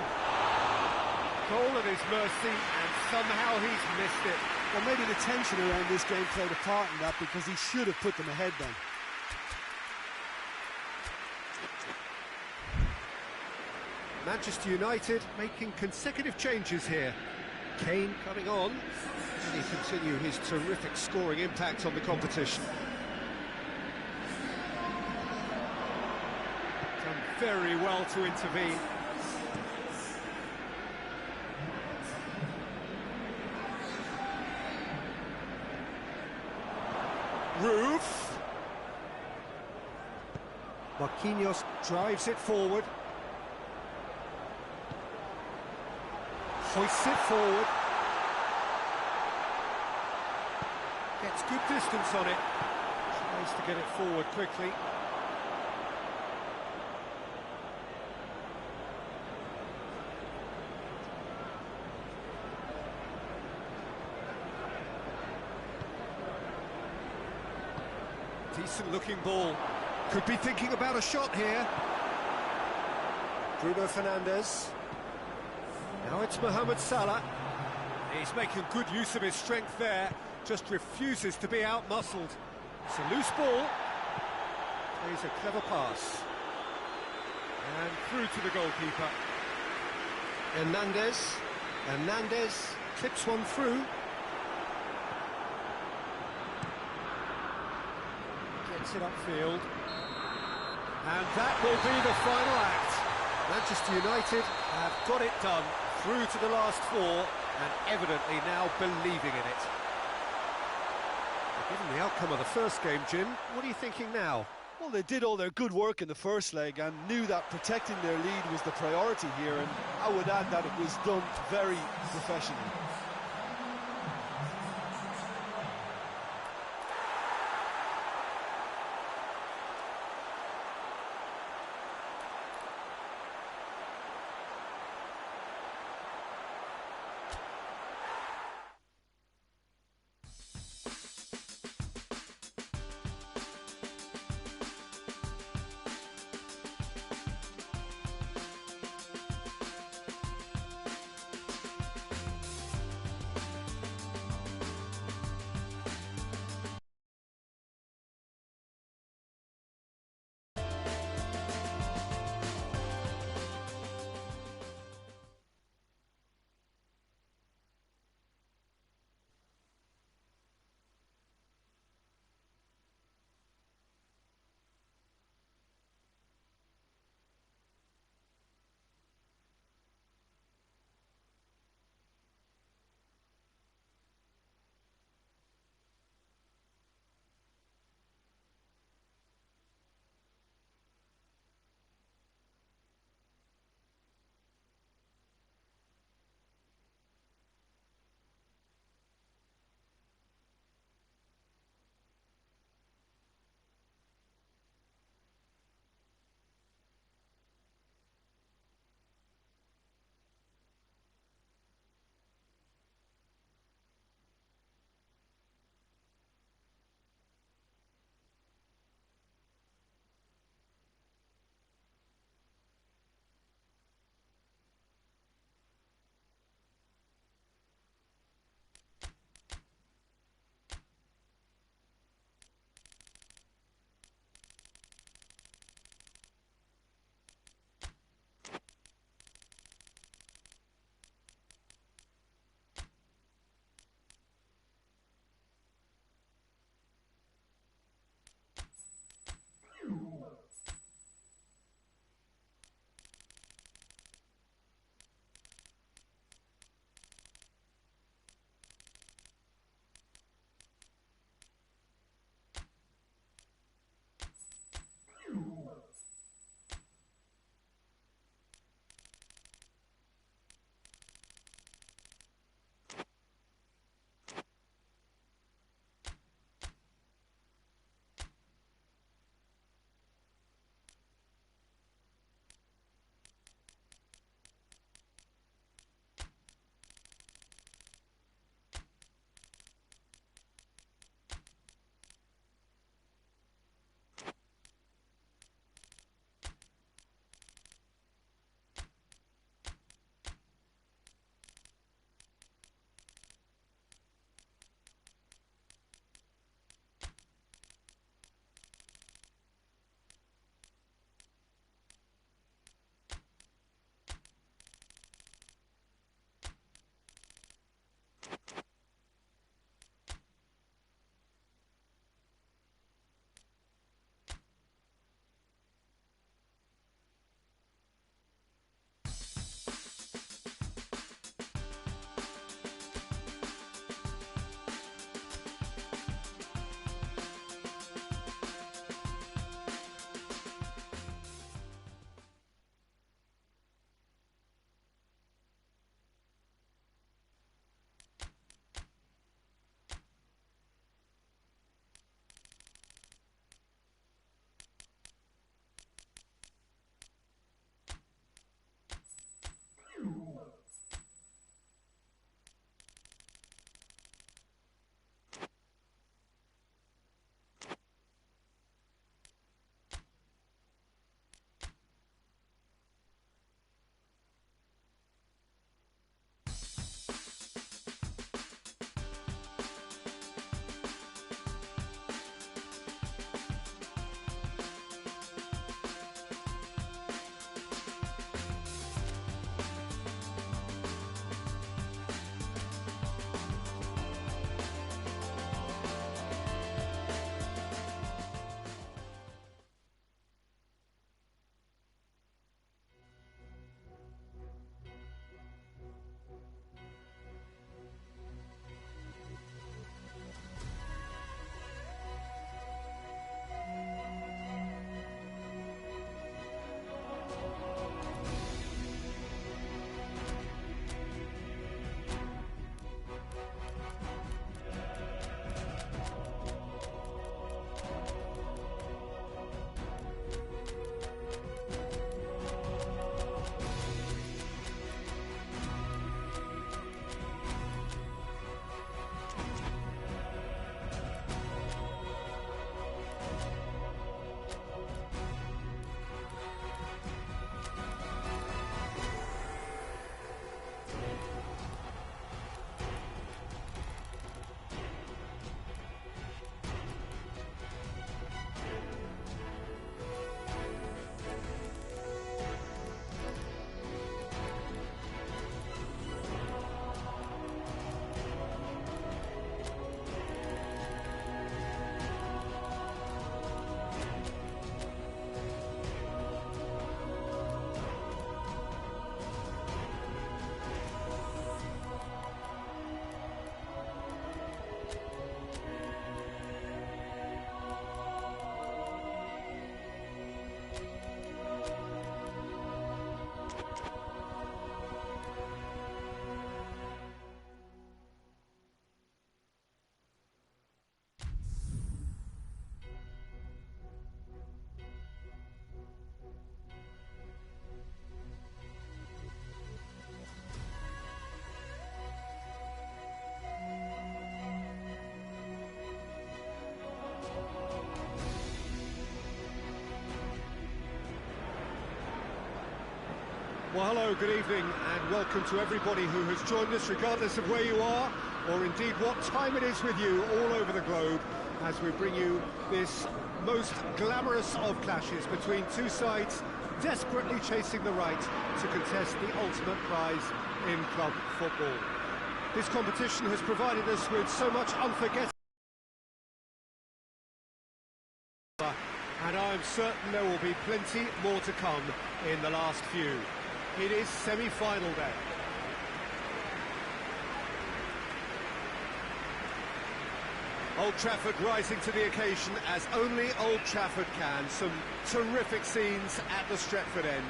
Goal at his mercy, and somehow he's missed it. Well, maybe the tension around this game played a part in that, because he should have put them ahead then. Manchester United making consecutive changes here. Kane coming on, and he continue his terrific scoring impact on the competition. Done very well to intervene. Roof. Marquinhos drives it forward. Hoists it forward. Gets good distance on it. Tries to get it forward quickly. Decent looking ball. Could be thinking about a shot here. Bruno Fernandes. Now it's Mohamed Salah. He's making good use of his strength there, just refuses to be out-muscled. It's a loose ball. Plays a clever pass. And through to the goalkeeper. Hernandez Clips one through. Gets it upfield. And that will be the final act. Manchester United have got it done through to the last four and evidently now believing in it. Given the outcome of the first game, Jim, what are you thinking now? Well, they did all their good work in the first leg and knew that protecting their lead was the priority here, and I would add that it was done very professionally. Well, hello, good evening, and welcome to everybody who has joined us, regardless of where you are, or indeed what time it is with you all over the globe, as we bring you this most glamorous of clashes between two sides desperately chasing the right to contest the ultimate prize in club football. This competition has provided us with so much unforgettable, and I'm certain there will be plenty more to come in the last few. It is semi-final day. Old Trafford rising to the occasion as only Old Trafford can. Some terrific scenes at the Stretford end.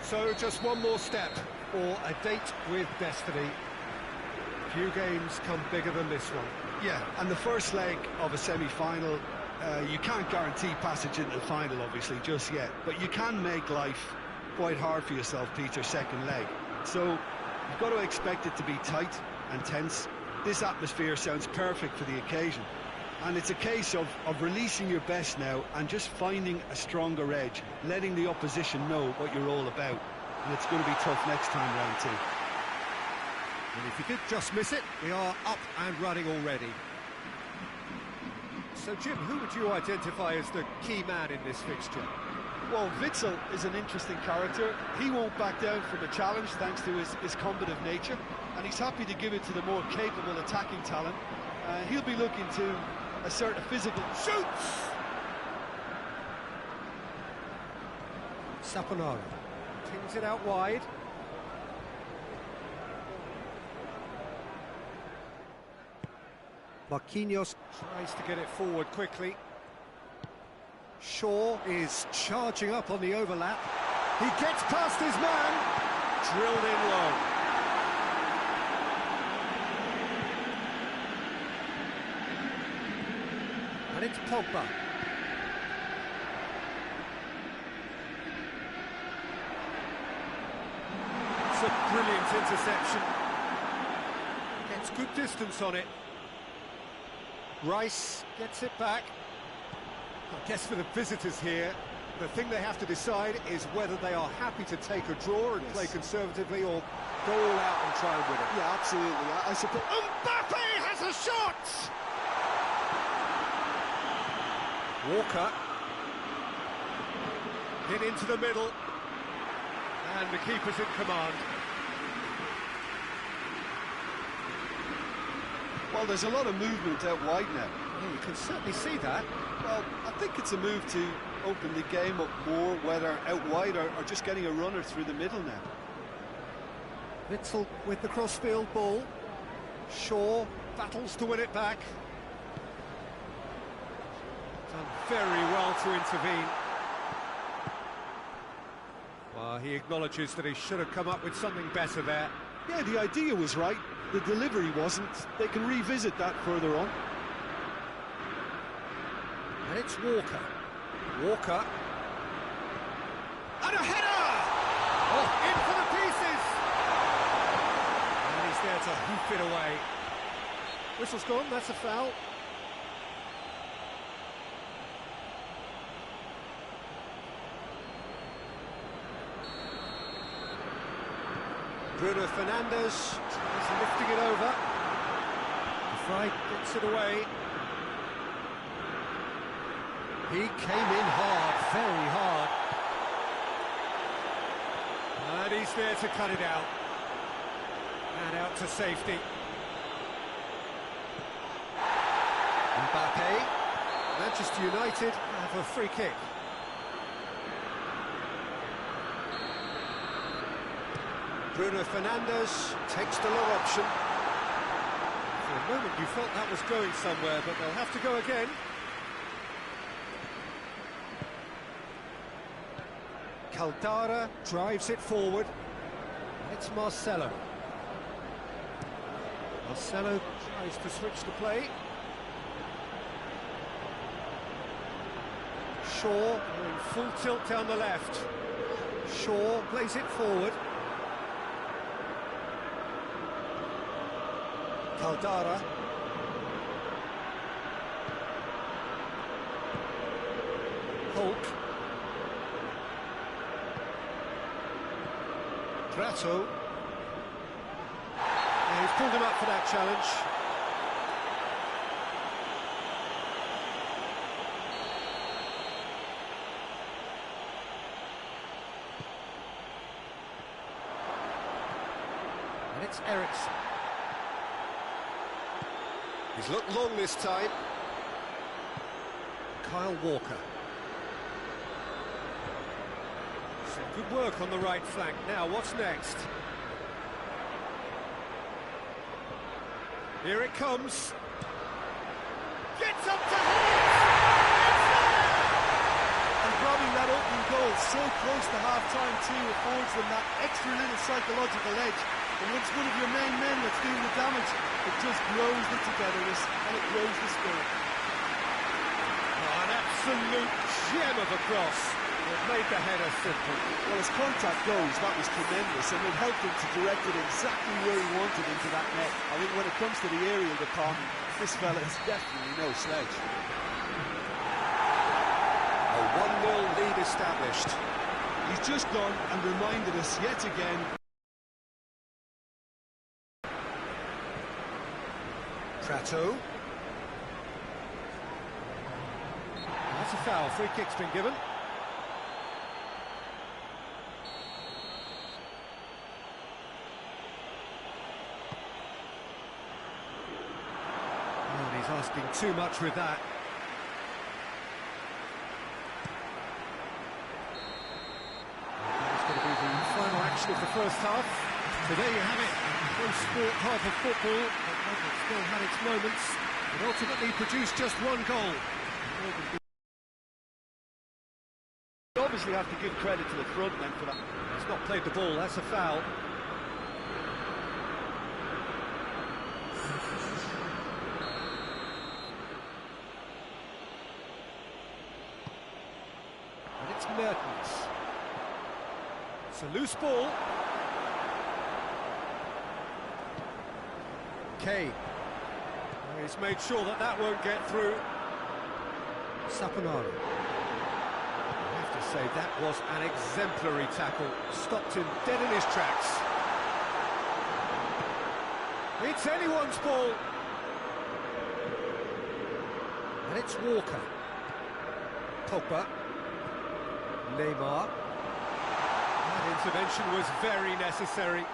So just one more step for a date with destiny. Few games come bigger than this one. Yeah, and the first leg of a semi-final, you can't guarantee passage into the final, obviously, just yet. But you can make life quite hard for yourself, Peter, second leg. So you've got to expect it to be tight and tense. This atmosphere sounds perfect for the occasion. And it's a case of releasing your best now and just finding a stronger edge, letting the opposition know what you're all about. And it's going to be tough next time round too. And if you did just miss it, we are up and running already. So, Jim, who would you identify as the key man in this fixture? Well, Witsel is an interesting character. He won't back down from a challenge thanks to his combative nature, and he's happy to give it to the more capable attacking talent. He'll be looking to assert a physical... Shoots! Saponara pings it out wide. Marquinhos tries to get it forward quickly. Shaw is charging up on the overlap. He gets past his man. Drilled in low. And it's Pogba. It's a brilliant interception. Gets good distance on it. Rice gets it back. I guess for the visitors here, the thing they have to decide is whether they are happy to take a draw and play conservatively or go all out and try and win it. Yeah, absolutely. I suppose... Mbappe has a shot! Walker. Hit into the middle. And the keeper's in command. Well, there's a lot of movement out wide now. Yeah, you can certainly see that. Well, I think it's a move to open the game up more, whether out wide or just getting a runner through the middle now. Witsel with the crossfield ball. Shaw battles to win it back. Done very well to intervene. Well, he acknowledges that he should have come up with something better there. Yeah, the idea was right. The delivery wasn't. They can revisit that further on. And it's Walker. Walker. And a header! Oh, in for the pieces! And he's there to hoof it away. Whistle's gone, that's a foul. Bruno Fernandes is lifting it over. Fry gets it away. He came in hard, very hard. And he's there to cut it out. And out to safety. Mbappe. Manchester United have a free kick. Bruno Fernandes takes the low option. For a moment you felt that was going somewhere, but they'll have to go again. Caldara drives it forward. It's Marcelo. Marcelo tries to switch the play. Shaw in full tilt down the left. Shaw plays it forward. Caldara. Hulk. Prato. Yeah, he's pulled him up for that challenge. And it's Eriksson. He's looked long this time. Kyle Walker. Some good work on the right flank. Now, what's next? Here it comes. Gets up to And grabbing that opening goal so close to half-time too affords them that extra little psychological edge. And once one of your main men that's doing the damage, it just grows the togetherness and it grows the spirit. Oh, an absolute gem of a cross. It made the header simple. Well, as contact goes, that was tremendous, and it helped him to direct it exactly where he wanted into that net. I think when it comes to the aerial department, this fella is definitely no slouch. A 1-0 lead established. He's just gone and reminded us yet again. Prato. That's a foul. Free kick's been given. And he's asking too much with that. That is going to be the final action of the first half. So there you have it. One sport half of football. It still had its moments. It ultimately produced just one goal. You obviously have to give credit to the front men for that. He's not played the ball, that's a foul. And it's Mertens. It's a loose ball. Kane. He's made sure that that won't get through. Saponara. I have to say, that was an exemplary tackle. Stopped him dead in his tracks. It's anyone's ball. And it's Walker. Pogba. Neymar. That intervention was very necessary.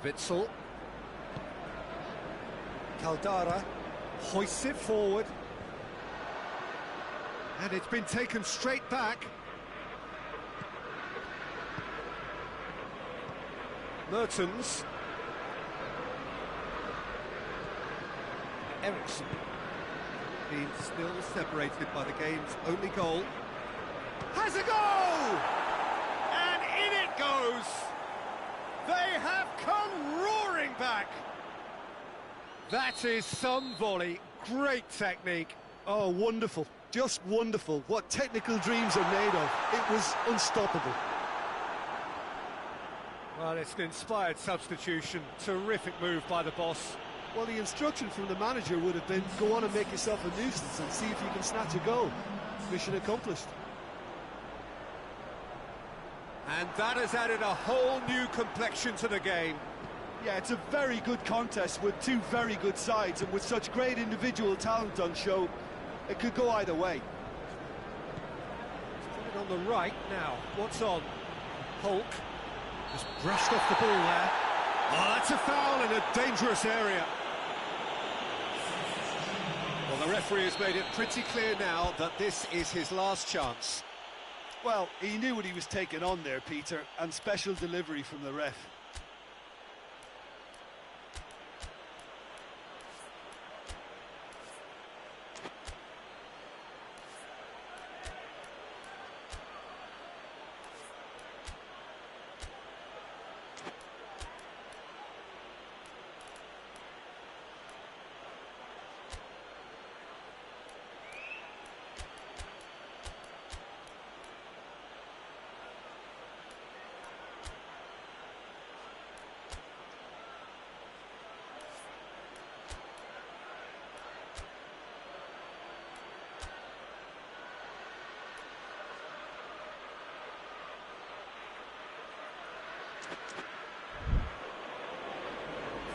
Witsel. Caldara hoists it forward. And it's been taken straight back. Mertens. Eriksson. Being still separated by the game's only goal. Has a goal! And in it goes! They have come roaring back! That is some volley. Great technique. Oh, wonderful. Just wonderful. What technical dreams are made of. It was unstoppable. Well, it's an inspired substitution. Terrific move by the boss. Well, the instruction from the manager would have been, go on and make yourself a nuisance and see if you can snatch a goal. Mission accomplished. And that has added a whole new complexion to the game. Yeah, it's a very good contest with two very good sides, and with such great individual talent on show, it could go either way. Put it on the right now. What's on? Hulk just brushed off the ball there. Oh, that's a foul in a dangerous area. Well, the referee has made it pretty clear now that this is his last chance. Well, he knew what he was taking on there, Peter, and special delivery from the ref.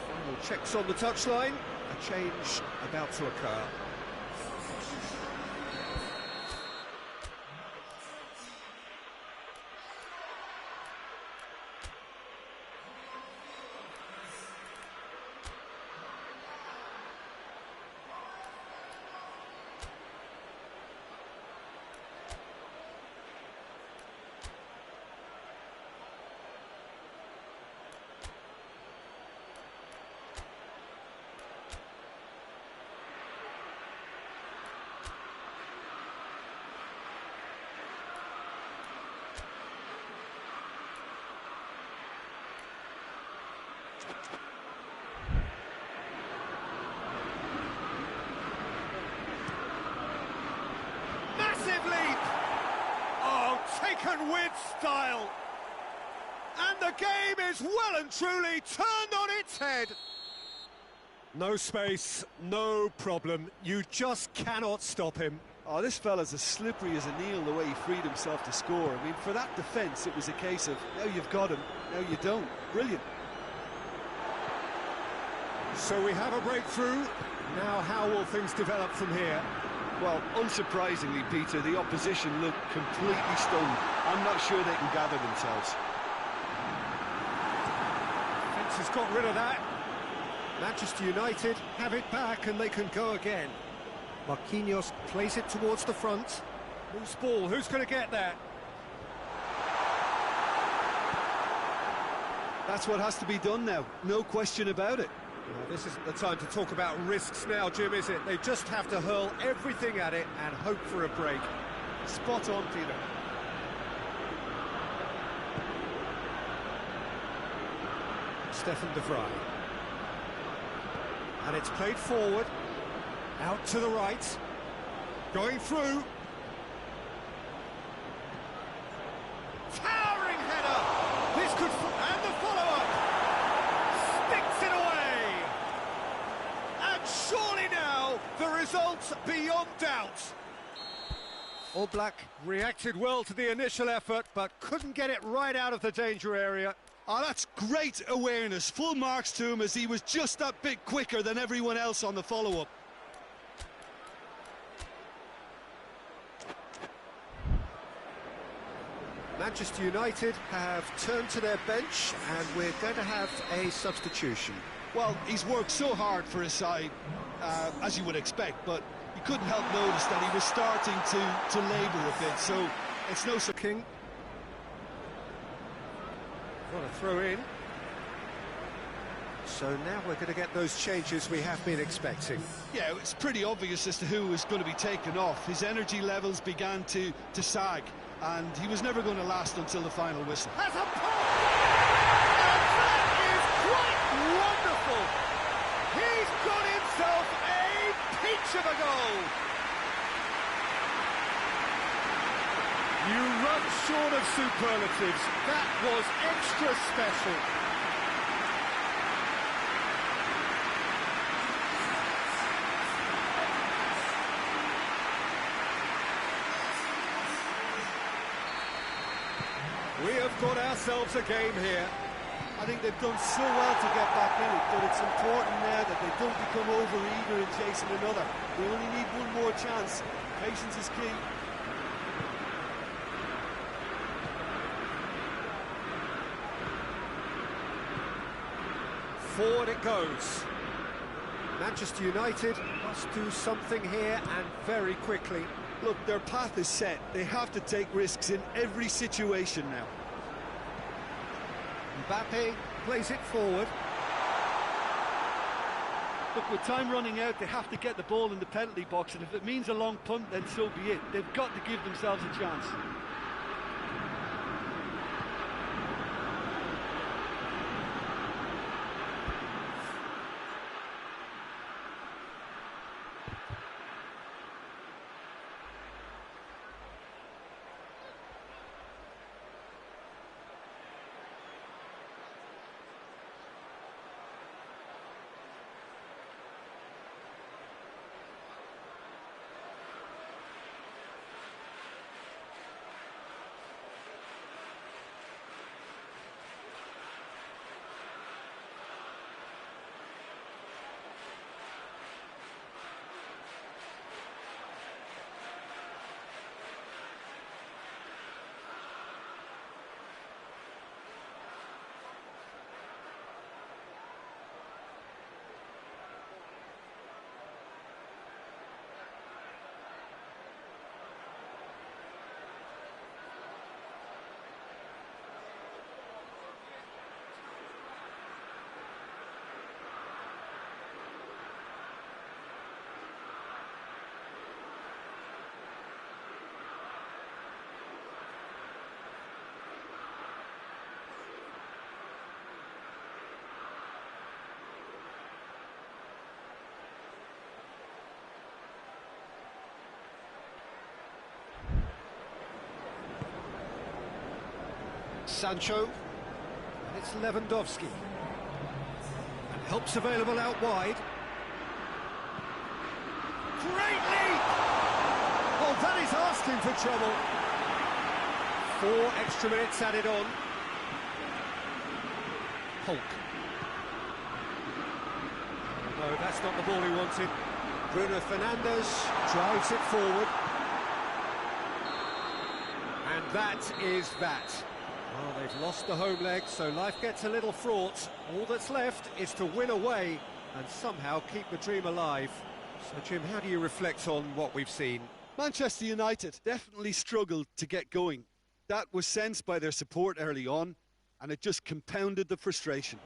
Final checks on the touchline. A change about to occur. Massive leap! Oh, taken with style! And the game is well and truly turned on its head. No space, no problem. You just cannot stop him. Oh, this fella's as slippery as a nail the way he freed himself to score. I mean, for that defence, it was a case of, now you've got him, now you don't. Brilliant. So we have a breakthrough. Now how will things develop from here? Well, unsurprisingly, Peter, the opposition look completely stunned. I'm not sure they can gather themselves. Defence has got rid of that. Manchester United have it back and they can go again. Marquinhos plays it towards the front. Loose ball, who's going to get that? That's what has to be done now, no question about it. Well, this isn't the time to talk about risks now, Jim, is it? They just have to hurl everything at it and hope for a break. Spot on, Peter. Stefan de Vrij. And it's played forward. Out to the right. Going through. Towering header! This could... and the follow-up! Sticks it away! And surely now, the result's beyond doubt. All Black reacted well to the initial effort, but couldn't get it right out of the danger area. Oh, that's great awareness. Full marks to him as he was just that bit quicker than everyone else on the follow-up. Manchester United have turned to their bench and we're going to have a substitution. Well, he's worked so hard for his side, as you would expect, but you couldn't help notice that he was starting to labour a bit, so it's no... King. What a throw in. So now we're going to get those changes we have been expecting. Yeah, it's pretty obvious as to who was going to be taken off. His energy levels began to sag, and he was never going to last until the final whistle. Has a pop! And that is quite wonderful! He's got himself a peach of a goal! You run short of superlatives. That was extra special. We have got ourselves a game here. I think they've done so well to get back in it, but it's important now that they don't become over-eager in chasing another. They only need one more chance. Patience is key. Forward it goes. Manchester United must do something here and very quickly. Look, their path is set. They have to take risks in every situation now. Mbappe plays it forward. Look, with time running out, they have to get the ball in the penalty box, and if it means a long punt, then so be it. They've got to give themselves a chance. Sancho, and it's Lewandowski. And help's available out wide. Great leap! Oh, that is asking for trouble. 4 extra minutes added on. Hulk. No, that's not the ball he wanted. Bruno Fernandes drives it forward. And that is that. Well, they've lost the home leg, so life gets a little fraught. All that's left is to win away and somehow keep the dream alive. So, Jim, how do you reflect on what we've seen? Manchester United definitely struggled to get going. That was sensed by their support early on, and it just compounded the frustration.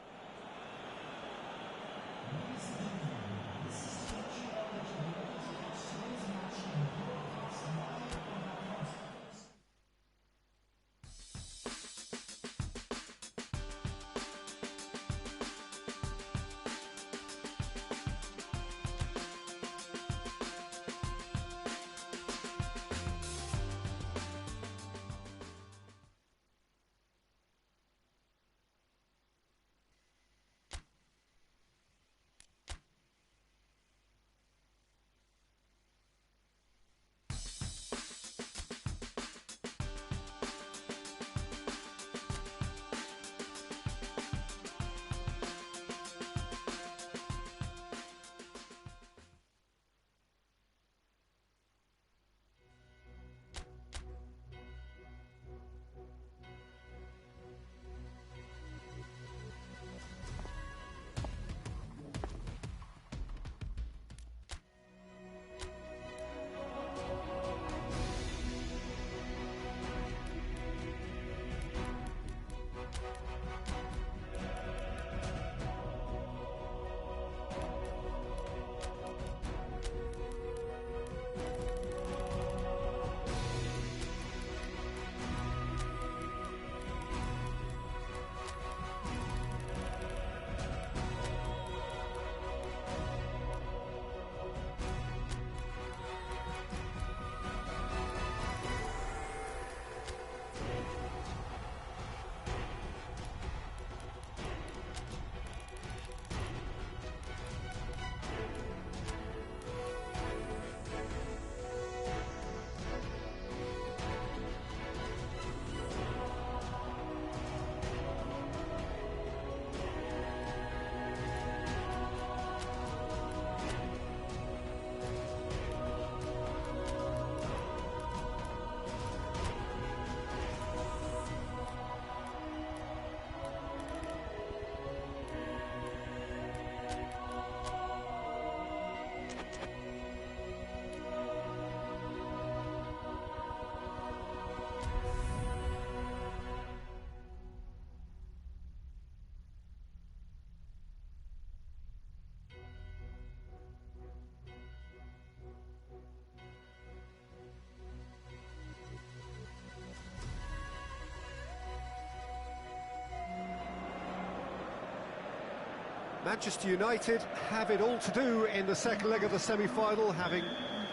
Manchester United have it all to do in the second leg of the semi-final, having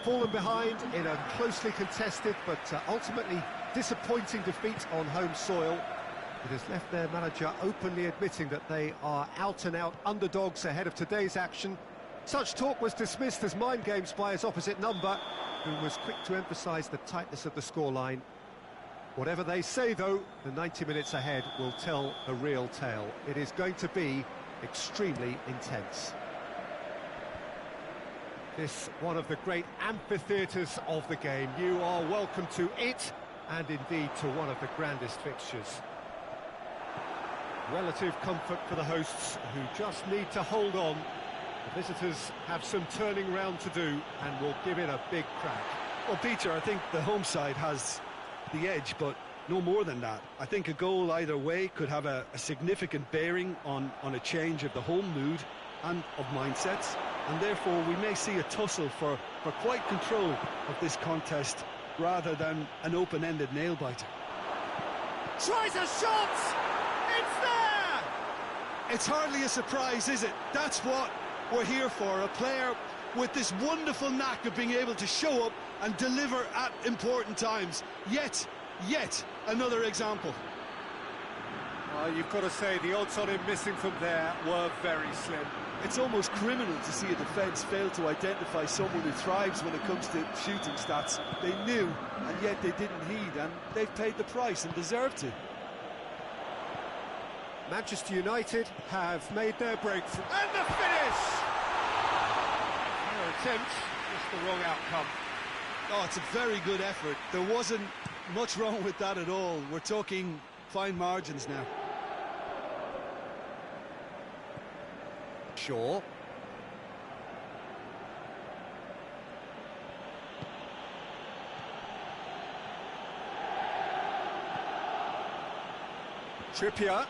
fallen behind in a closely contested but ultimately disappointing defeat on home soil. It has left their manager openly admitting that they are out-and-out underdogs ahead of today's action. Such talk was dismissed as mind games by his opposite number, who was quick to emphasise the tightness of the scoreline. Whatever they say, though, the 90 minutes ahead will tell the real tale. It is going to be extremely intense. This one of the great amphitheatres of the game. You are welcome to it, and indeed to one of the grandest fixtures. Relative comfort for the hosts, who just need to hold on. The visitors have some turning round to do, and will give it a big crack. Well, Peter, I think the home side has the edge, but no more than that. I think a goal either way could have a significant bearing on a change of the home mood and of mindsets, and therefore we may see a tussle for quite control of this contest rather than an open-ended nail-biter. Tries a shot! It's there! It's hardly a surprise, is it? That's what we're here for, a player with this wonderful knack of being able to show up and deliver at important times. Yet another example. You've got to say the odds on him missing from there were very slim. It's almost criminal to see a defence fail to identify someone who thrives when it comes to shooting stats. They knew, and yet they didn't heed, and they've paid the price and deserve to. Manchester United have made their breakthrough. And the finish! Their attempt, just the wrong outcome. Oh, it's a very good effort. There wasn't much wrong with that at all. We're talking fine margins now. Shaw. Trippier.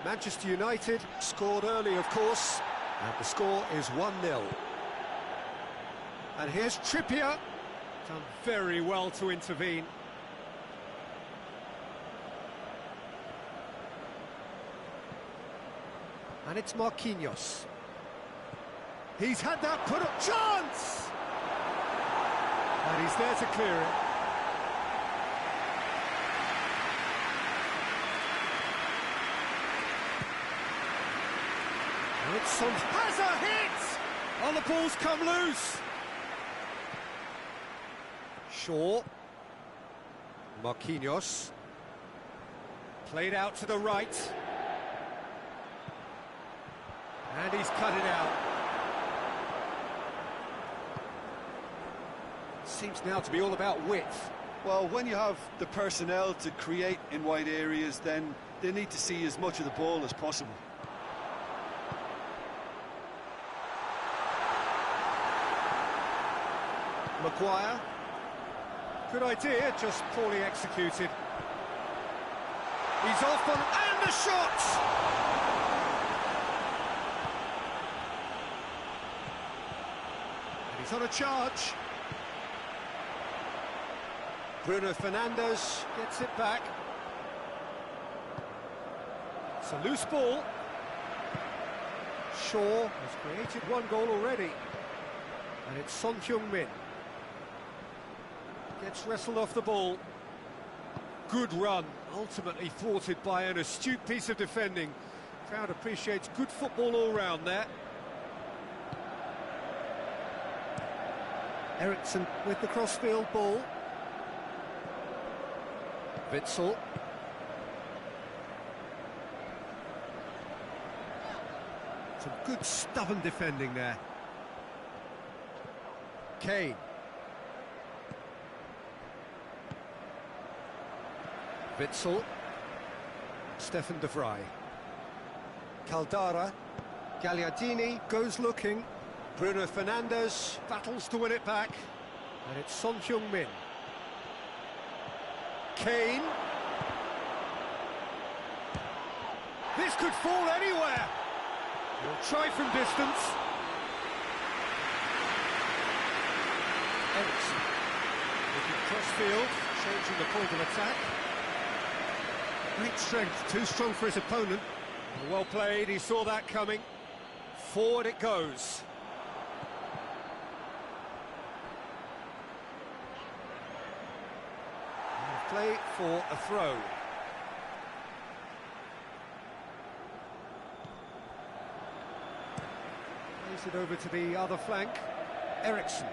Manchester United scored early, of course, and the score is 1-0. And here's Trippier. Done very well to intervene. And it's Marquinhos. He's had that put-up chance! And he's there to clear it. Hudson has a hit! Oh, the ball's come loose! Shaw. Marquinhos. Played out to the right. And he's cut it out. Seems now to be all about width. Well, when you have the personnel to create in wide areas, then they need to see as much of the ball as possible. Maguire. Good idea, just poorly executed. He's off on... and the shot! And he's on a charge. Bruno Fernandes gets it back. It's a loose ball. Shaw has created one goal already. And it's Son Heung-min. Gets wrestled off the ball. Good run, ultimately thwarted by an astute piece of defending. Crowd appreciates good football all round there. Eriksson with the crossfield ball. Witsel. Some good stubborn defending there. Kane. Witsel. Stefan de Vrij. Caldara. Gagliardini goes looking. Bruno Fernandes battles to win it back. And it's Son Heung-min. Kane. This could fall anywhere. He'll try from distance. Eriksson. Looking cross-field, changing the point of attack. Great strength, too strong for his opponent. Well played, he saw that coming. Forward it goes. And play for a throw. Plays it over to the other flank. Eriksson.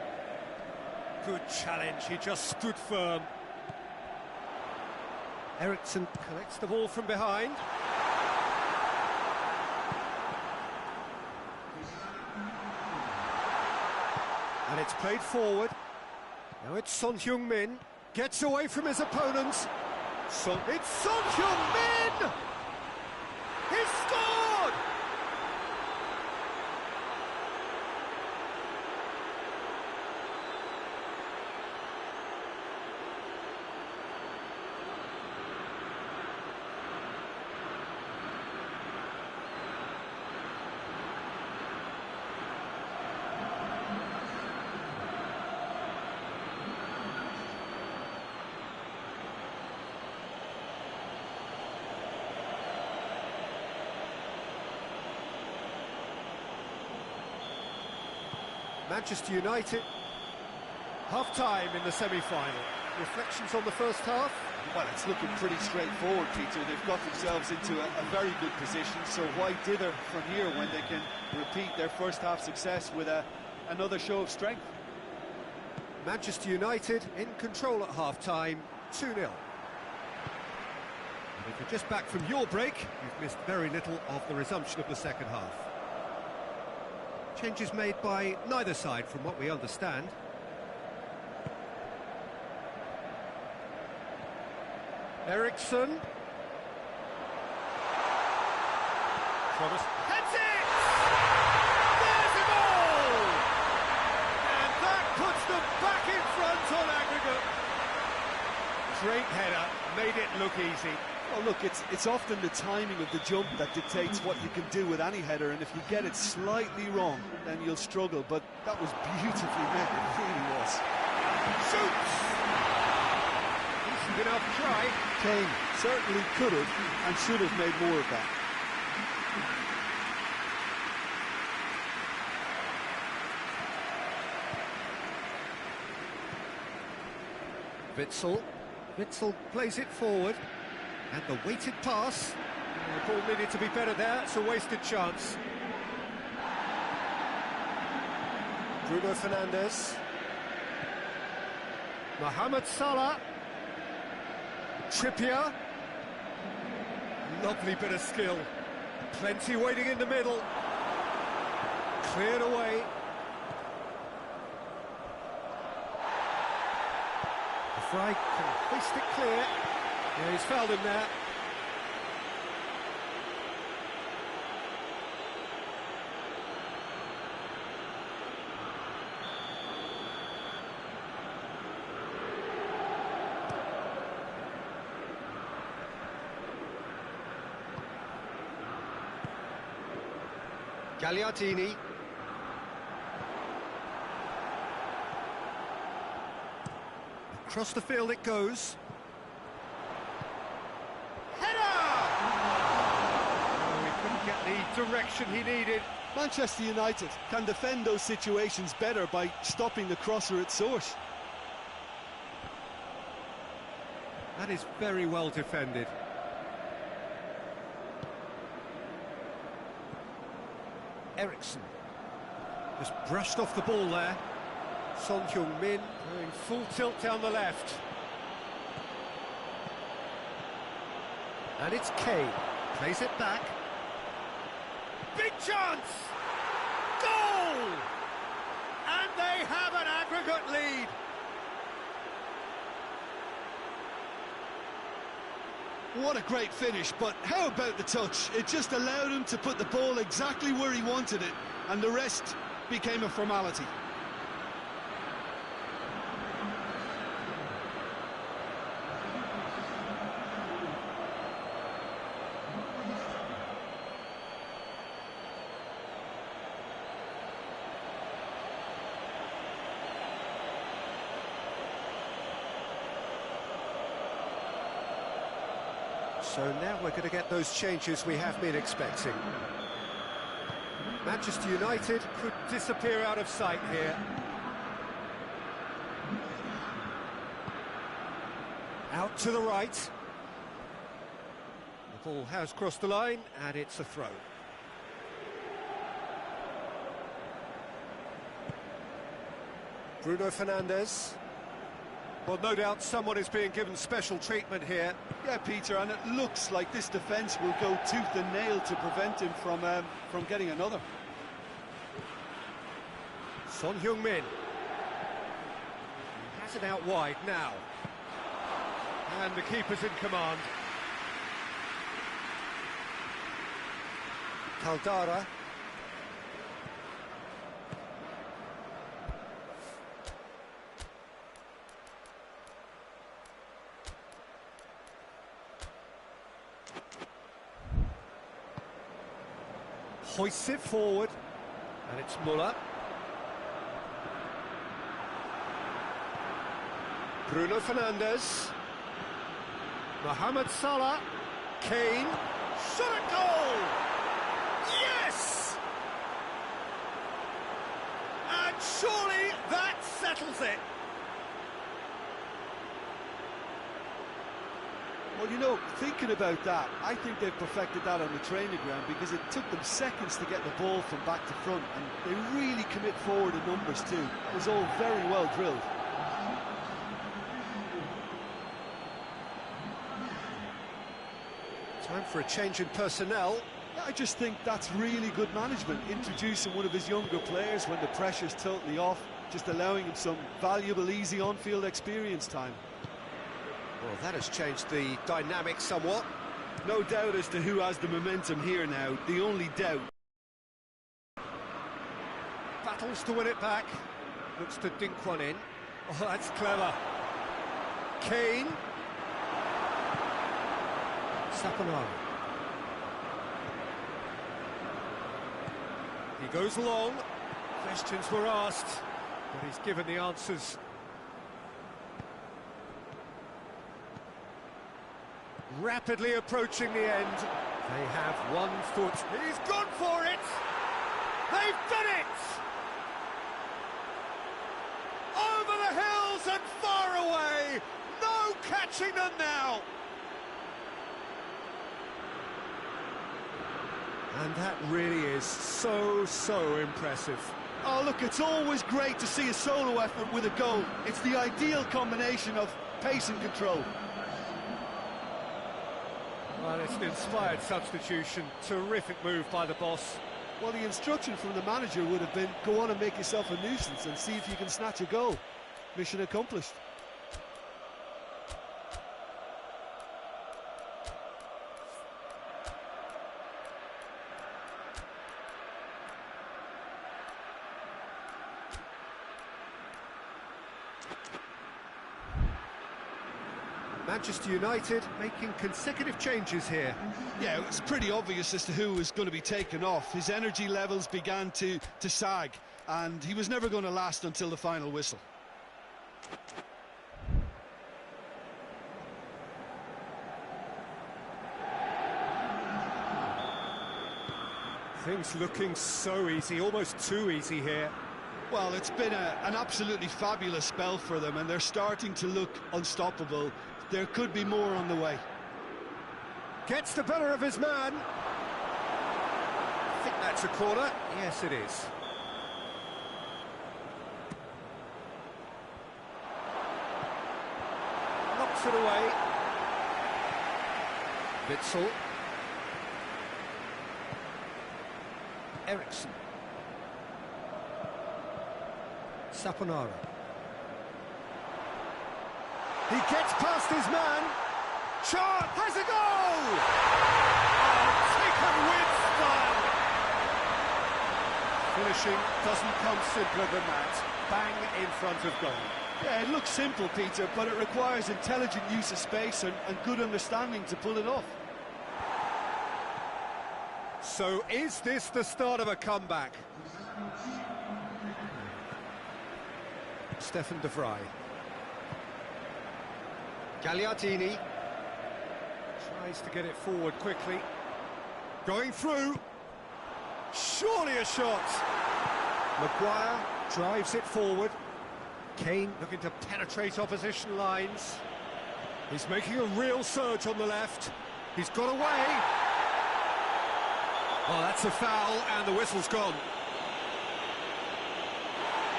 Good challenge, he just stood firm. Eriksson collects the ball from behind. And it's played forward. Now it's Son Heung-min. Gets away from his opponents. It's Son Heung-min! He scored! Manchester United, half-time in the semi-final. Reflections on the first half? Well, it's looking pretty straightforward, Peter. They've got themselves into a very good position, so why dither from here when they can repeat their first half success with another show of strength? Manchester United in control at half-time, 2-0. And if you're just back from your break, you've missed very little of the resumption of the second half. Changes made by neither side, from what we understand. Eriksson. Thomas heads it! There's a goal! And that puts them back in front on aggregate. Great header, made it look easy. Well, look, it's often the timing of the jump that dictates what you can do with any header, and if you get it slightly wrong, then you'll struggle, but that was beautifully met, it really was. Shoots! Decent enough try. Kane certainly could have and should have made more of that. Witsel plays it forward, and the weighted pass. The ball needed to be better there, it's a wasted chance. Bruno Fernandes. Mohamed Salah. Trippier. Lovely bit of skill. Plenty waiting in the middle. Cleared away. The Fry can hoist it clear. Yeah, he's fouled him there. Gagliardini. Across the field it goes. Header! Oh, he couldn't get the direction he needed. Manchester United can defend those situations better by stopping the crosser at source. That is very well defended. Eriksson just brushed off the ball there. Son Heung-min going full tilt down the left. And it's Kane. Plays it back. Big chance! Goal! And they have an aggregate lead. What a great finish, but how about the touch? It just allowed him to put the ball exactly where he wanted it, and the rest became a formality. So now we're going to get those changes we have been expecting. Manchester United could disappear out of sight here. Out to the right. The ball has crossed the line, and it's a throw. Bruno Fernandes. Well, no doubt someone is being given special treatment here. Yeah, Peter, and it looks like this defence will go tooth and nail to prevent him from getting another. Son Heung-min has it out wide now. And the keeper's in command. Caldara. Hoists it forward, and it's Muller. Bruno Fernandes. Mohamed Salah. Kane. Shot at goal! Yes! And surely that settles it. Well, you know, thinking about that, I think they've perfected that on the training ground because it took them seconds to get the ball from back to front, and they really commit forward in numbers too. It was all very well drilled. Time for a change in personnel. Yeah, I just think that's really good management, introducing one of his younger players when the pressure's totally off, just allowing him some valuable, easy on-field experience time. Well, that has changed the dynamic somewhat. No doubt as to who has the momentum here now. The only doubt. Battles to win it back. Looks to dink one in. Oh, that's clever. Kane. Saponara. He goes long. Questions were asked, but he's given the answers. Rapidly approaching the end. They have 1 foot. He's gone for it! They've done it! Over the hills and far away! No catching them now! And that really is so impressive. Oh, look, it's always great to see a solo effort with a goal. It's the ideal combination of pace and control. Well, it's an inspired substitution. Terrific move by the boss. Well, the instruction from the manager would have been, go on and make yourself a nuisance and see if you can snatch a goal. Mission accomplished. Manchester United making consecutive changes here. Yeah, it's pretty obvious as to who was going to be taken off. His energy levels began to sag, and he was never going to last until the final whistle. Things looking so easy, almost too easy here. Well, it's been an absolutely fabulous spell for them, and they're starting to look unstoppable. There could be more on the way. Gets the better of his man. I think that's a corner. Yes, it is. Knocks it away. Witsel. Eriksson. Saponara. He gets past his man. Shot has a goal! Oh, taken with style. Finishing doesn't come simpler than that. Bang in front of goal. Yeah, it looks simple, Peter, but it requires intelligent use of space and good understanding to pull it off. So is this the start of a comeback? Stefan de Vrij. Gagliardini tries to get it forward quickly. Going through. Surely a shot. Maguire drives it forward. Kane looking to penetrate opposition lines. He's making a real surge on the left. He's got away. Oh, that's a foul, and the whistle's gone.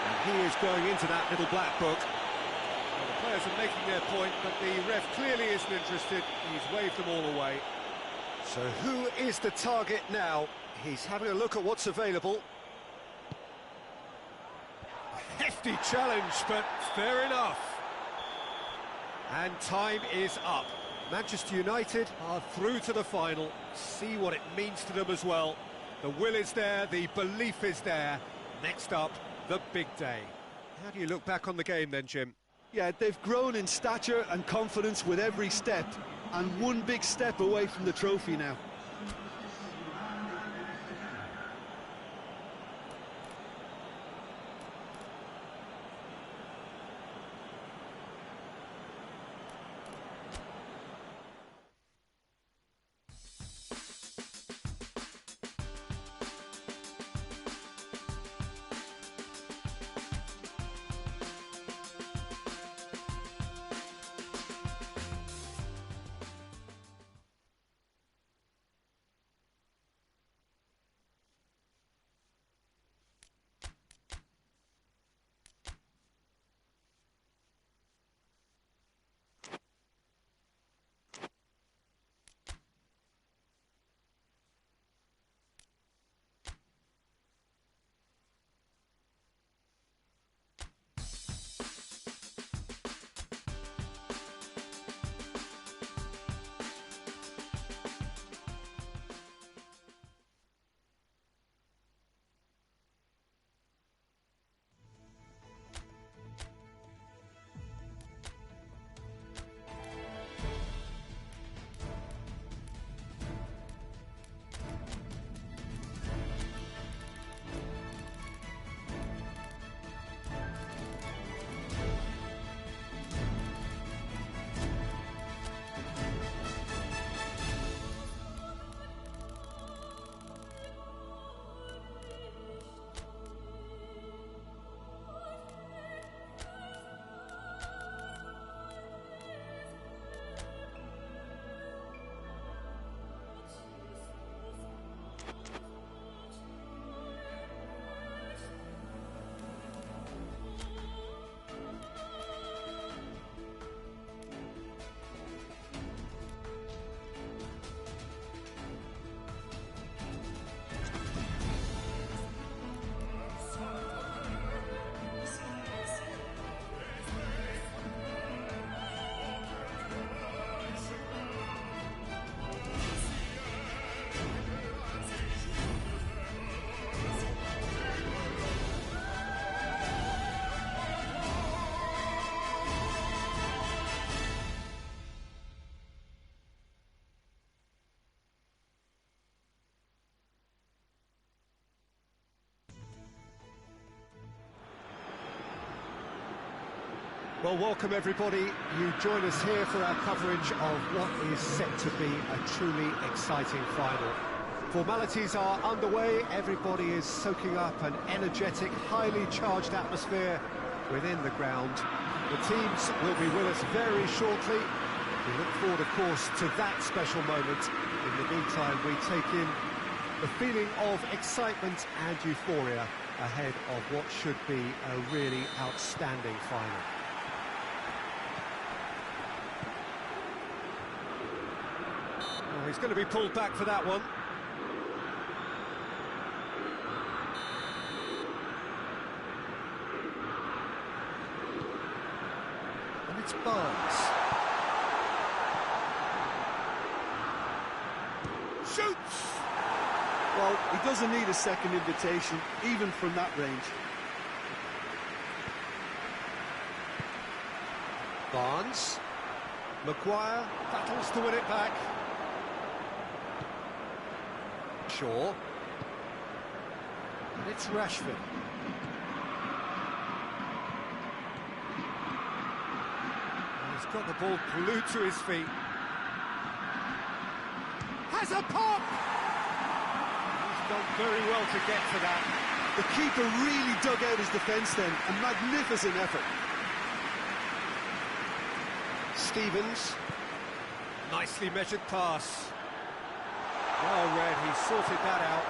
And he is going into that little black book. Well, the players are making their point, but the ref clearly isn't interested. He's waved them all away. So who is the target now? He's having a look at what's available. A hefty challenge, but fair enough. And time is up. Manchester United are through to the final. See what it means to them as well. The will is there, the belief is there. Next up, the big day. How do you look back on the game then, Jim? Yeah, they've grown in stature and confidence with every step, and one big step away from the trophy now. Well, welcome everybody. You join us here for our coverage of what is set to be a truly exciting final. Formalities are underway, everybody is soaking up an energetic, highly charged atmosphere within the ground. The teams will be with us very shortly. We look forward, of course, to that special moment. In the meantime, we take in the feeling of excitement and euphoria ahead of what should be a really outstanding final. Oh, he's going to be pulled back for that one. And it's Barnes. Shoots! Well, he doesn't need a second invitation, even from that range. Barnes. Maguire battles to win it back. Shaw. And it's Rashford. And he's got the ball glued to his feet. Has a pop! He's done very well to get to that. The keeper really dug out his defence then. A magnificent effort. Stevens. Nicely measured pass. Well read, he sorted that out.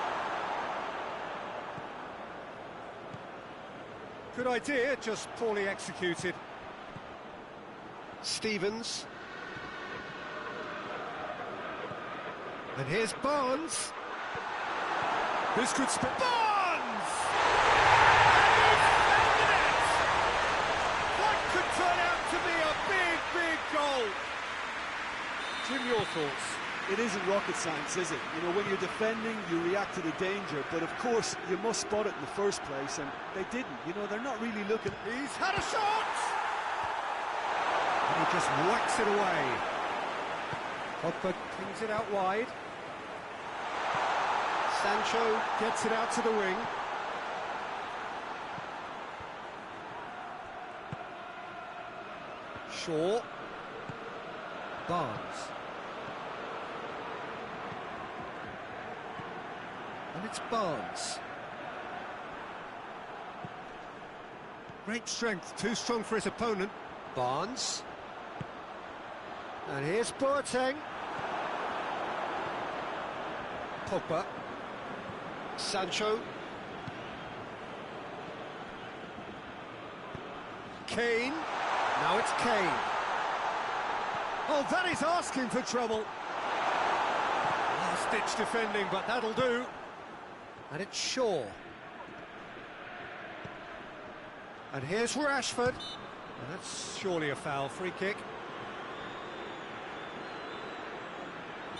Good idea, just poorly executed. Stevens. And here's Barnes. This could spin. Barnes! And he's found it! That could turn out to be a big, big goal. Jim, your thoughts? It isn't rocket science, is it? You know, when you're defending, you react to the danger, but of course, you must spot it in the first place, and they didn't. You know, they're not really looking... He's had a shot! And he just whacks it away. Pogba pings it out wide. Sancho gets it out to the wing. Shaw. Barnes. And it's Barnes. Great strength, too strong for his opponent. Barnes. And here's Boateng. Pogba. Sancho. Kane. Now it's Kane. Oh, that is asking for trouble. Last-ditch defending, but that'll do. And it's Shaw. And here's Rashford. And that's surely a foul, free kick.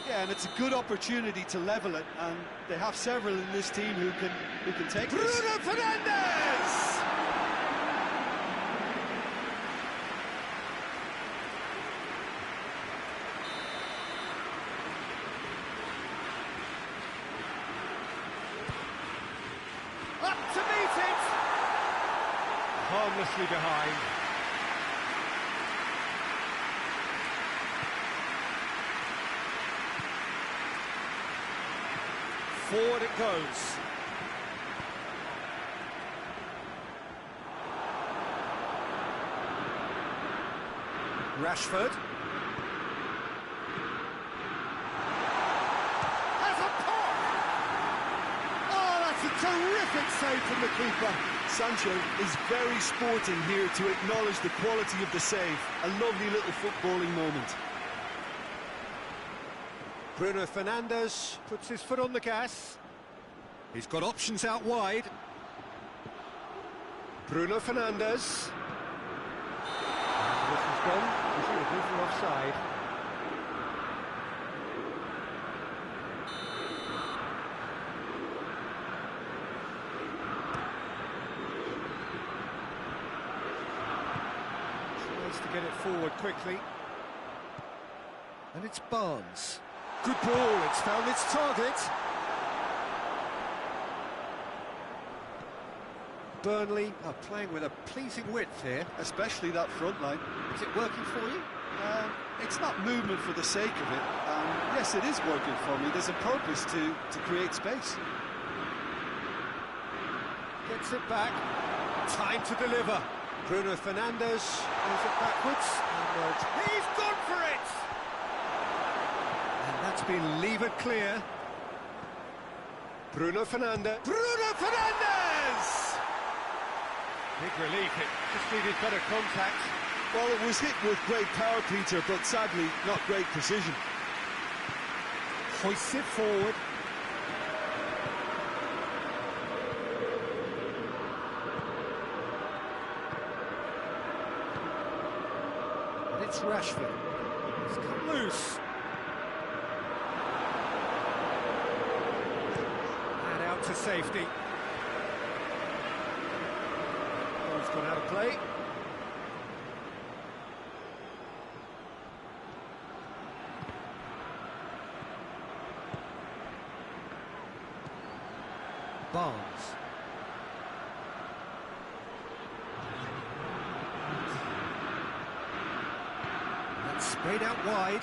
Yeah, and it's a good opportunity to level it, and they have several in this team who can take Bruno this. Fernandes! Up to meet it! Harmlessly behind. Forward it goes. Rashford. Has a pop! Oh, that's a terrific save from the keeper. Sancho is very sporting here to acknowledge the quality of the save. A lovely little footballing moment. Bruno Fernandes puts his foot on the gas. He's got options out wide. Bruno Fernandes. This is gone. Is he a goofy offside? Tries to get it forward quickly. And it's Barnes. Good ball, it's found its target. Burnley are playing with a pleasing width here. Especially that front line. Is it working for you? It's not movement for the sake of it. Yes, it is working for me. There's a purpose to create space. Gets it back. Time to deliver. Bruno Fernandes goes it backwards. And he's gone for it! And that's been levered clear. Bruno Fernandes. Bruno Fernandes! Big relief, it just needed better contact. Well, it was hit with great power, Peter, but sadly, not great precision. Hoists it forward. And it's Rashford. It's come loose. And out to safety. Ball's gone out of play. Barnes. That's sprayed out wide.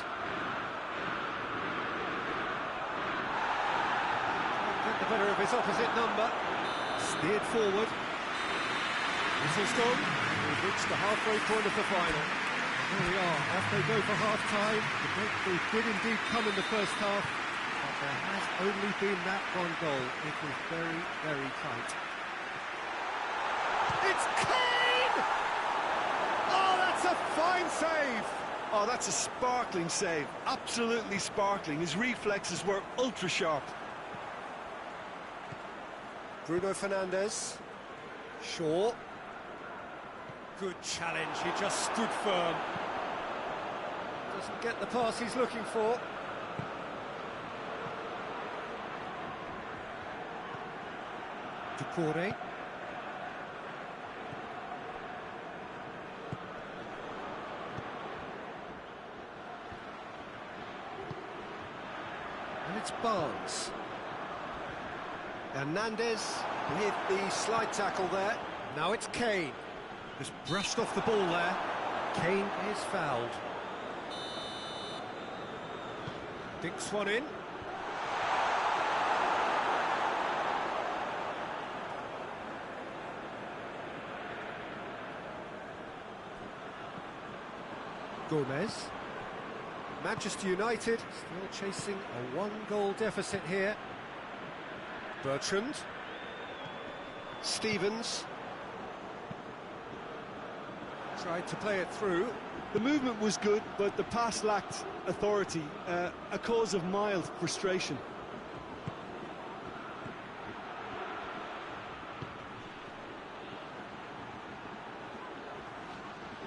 Get the better of his opposite number. Steered forward. Whistle's gone. We've reached the halfway point of the final. Here we are, off they go for half-time. The breakthrough did indeed come in the first half. There has only been that one goal. It was very, very tight. It's Kane! Oh, that's a fine save! Oh, that's a sparkling save. Absolutely sparkling. His reflexes were ultra-sharp. Bruno Fernandes. Shaw. Good challenge, he just stood firm. Doesn't get the pass he's looking for. Suport. And it's Barnes. Hernandez with the slide tackle there. Now it's Kane. Just brushed off the ball there. Kane is fouled. Dinks one in. Gomez. Manchester United still chasing a one-goal deficit here. Bertrand. Stevens. Tried to play it through. The movement was good, but the pass lacked authority, a cause of mild frustration.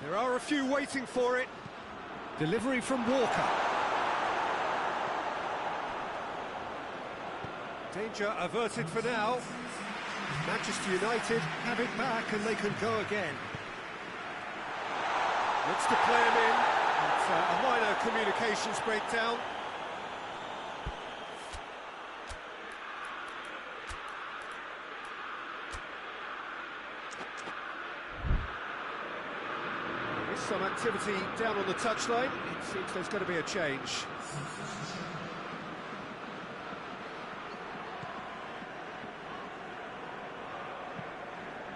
There are a few waiting for it. Delivery from Walker. Danger averted for now. Manchester United have it back and they can go again. Looks to play him in. It's a minor communications breakdown. There's some activity down on the touchline. It seems there's going to be a change.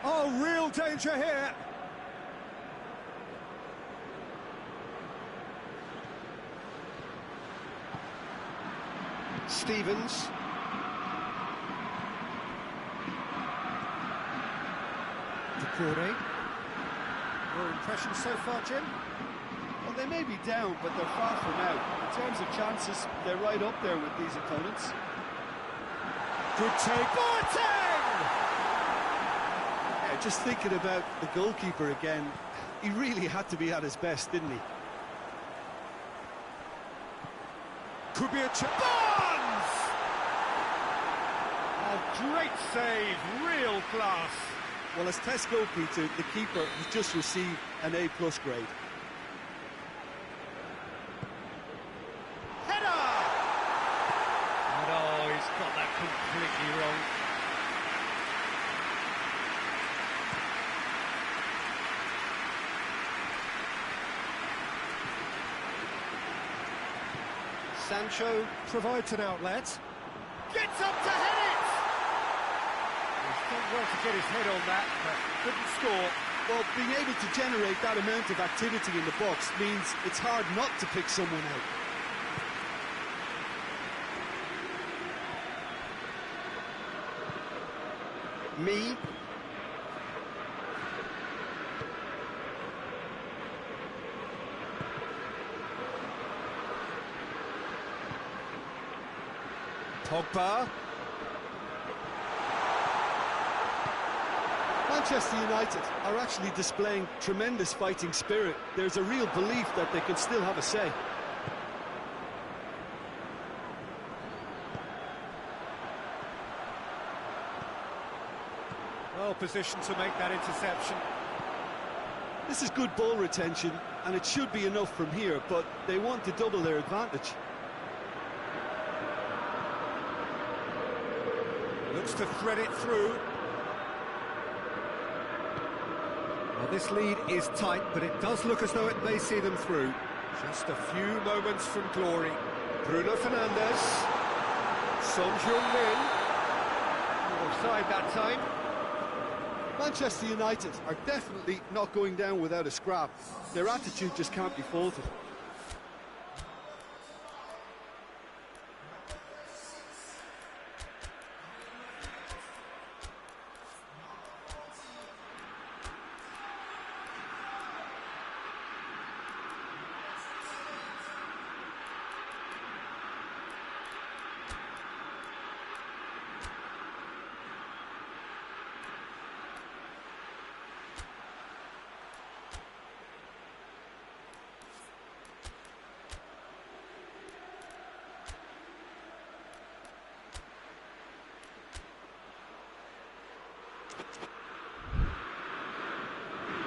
Oh, real danger here. Stevens. Suport. Your impressions so far, Jim? Well, they may be down, but they're far from out. In terms of chances, they're right up there with these opponents. Good take. Boateng! Yeah, just thinking about the goalkeeper again, he really had to be at his best, didn't he? Could be a Barnes! Oh, great save, real class. Well, as test goalkeeper, the keeper has just received an A+ grade. Header! And oh, he's got that completely wrong. Sancho provides an outlet. Gets up to head it! He's done well to get his head on that, but couldn't score. Well, being able to generate that amount of activity in the box means it's hard not to pick someone out. Me. Pogba. Manchester United are actually displaying tremendous fighting spirit. There's a real belief that they can still have a say. Well positioned to make that interception. This is good ball retention, and it should be enough from here, but they want to double their advantage. Looks to thread it through. Well, this lead is tight, but it does look as though it may see them through. Just a few moments from glory. Bruno Fernandes. Son Heung-min. Offside that time. Manchester United are definitely not going down without a scrap. Their attitude just can't be faulted.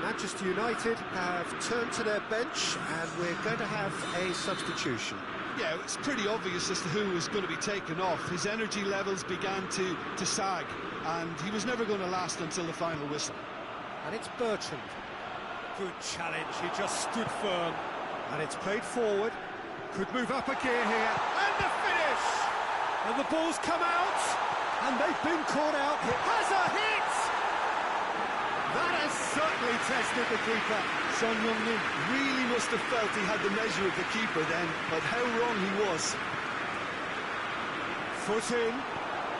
Manchester United have turned to their bench, and we're going to have a substitution. Yeah, it's pretty obvious as to who was going to be taken off. His energy levels began to sag, and he was never going to last until the final whistle. And it's Bertrand. Good challenge, he just stood firm. And it's played forward. Could move up a gear here. And the finish! And the ball's come out. And they've been caught out. It has a hit! That has certainly tested the keeper. Son Heung-min really must have felt he had the measure of the keeper then, but how wrong he was. Foot in.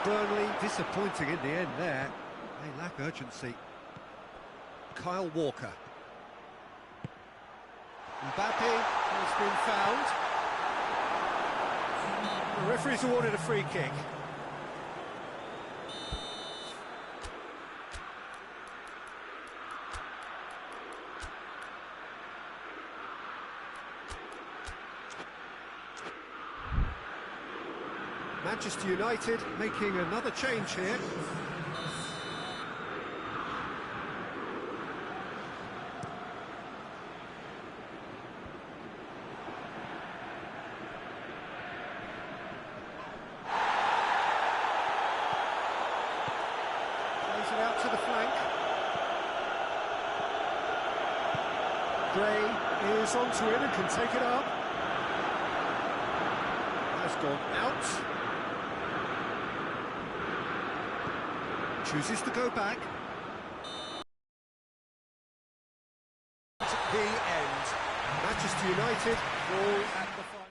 Burnley disappointing in the end there. They lack urgency. Kyle Walker. Mbappe has been fouled. The referee's awarded a free kick. Manchester United making another change here. Plays it out to the flank. Gray is onto it and can take it up. Has gone out. Chooses to go back. At the end, Manchester United fall at the final.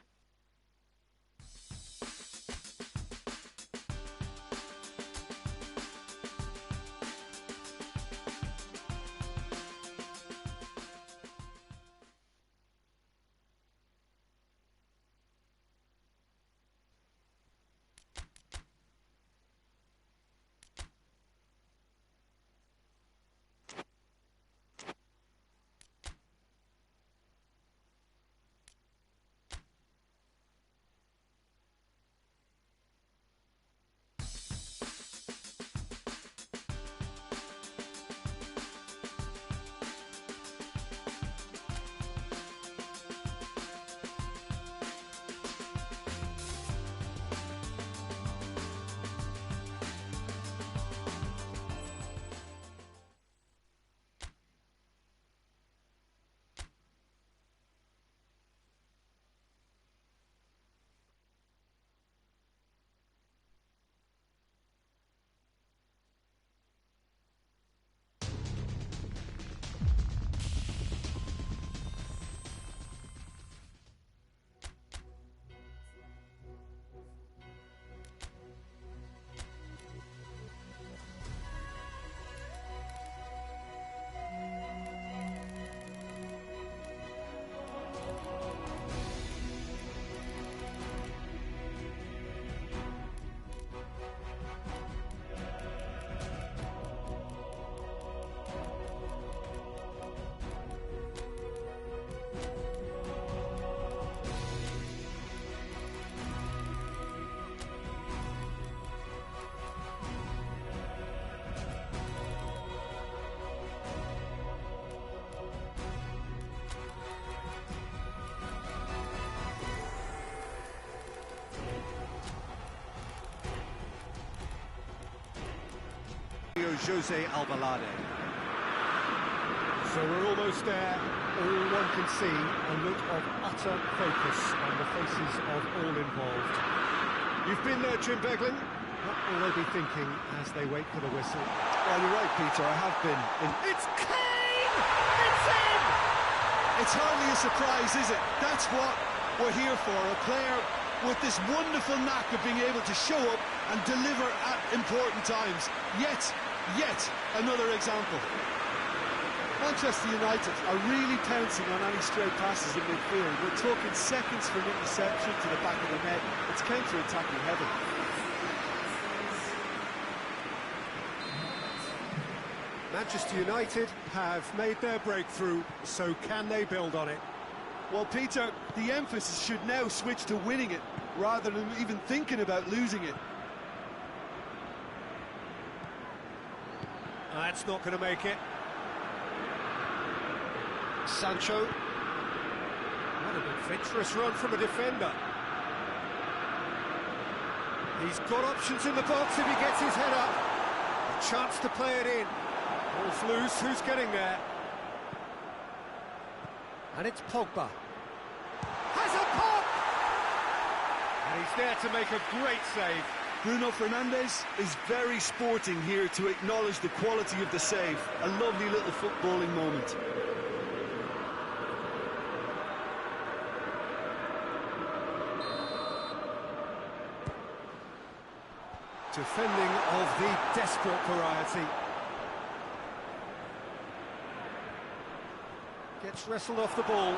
Antonio Jose Alvalade. So we're almost there. All one can see a look of utter focus on the faces of all involved. You've been there, Jim Beglin. What will they be thinking as they wait for the whistle? Well, you're right, Peter, I have been. It's Kane! It's in! It's hardly a surprise, is it? That's what we're here for, a player with this wonderful knack of being able to show up and deliver at important times. Yet another example. Manchester United are really pouncing on any stray passes in midfield. We're talking seconds from interception to the back of the net. It's counter-attacking heaven. Manchester United have made their breakthrough, so can they build on it? Well, Peter, the emphasis should now switch to winning it, rather than even thinking about losing it. That's not going to make it. Sancho. What an adventurous run from a defender. He's got options in the box if he gets his head up. A chance to play it in. Ball's loose, who's getting there? And it's Pogba. Has a pop! And he's there to make a great save. Bruno Fernandes is very sporting here to acknowledge the quality of the save. A lovely little footballing moment. Defending of the desperate variety. Gets wrestled off the ball.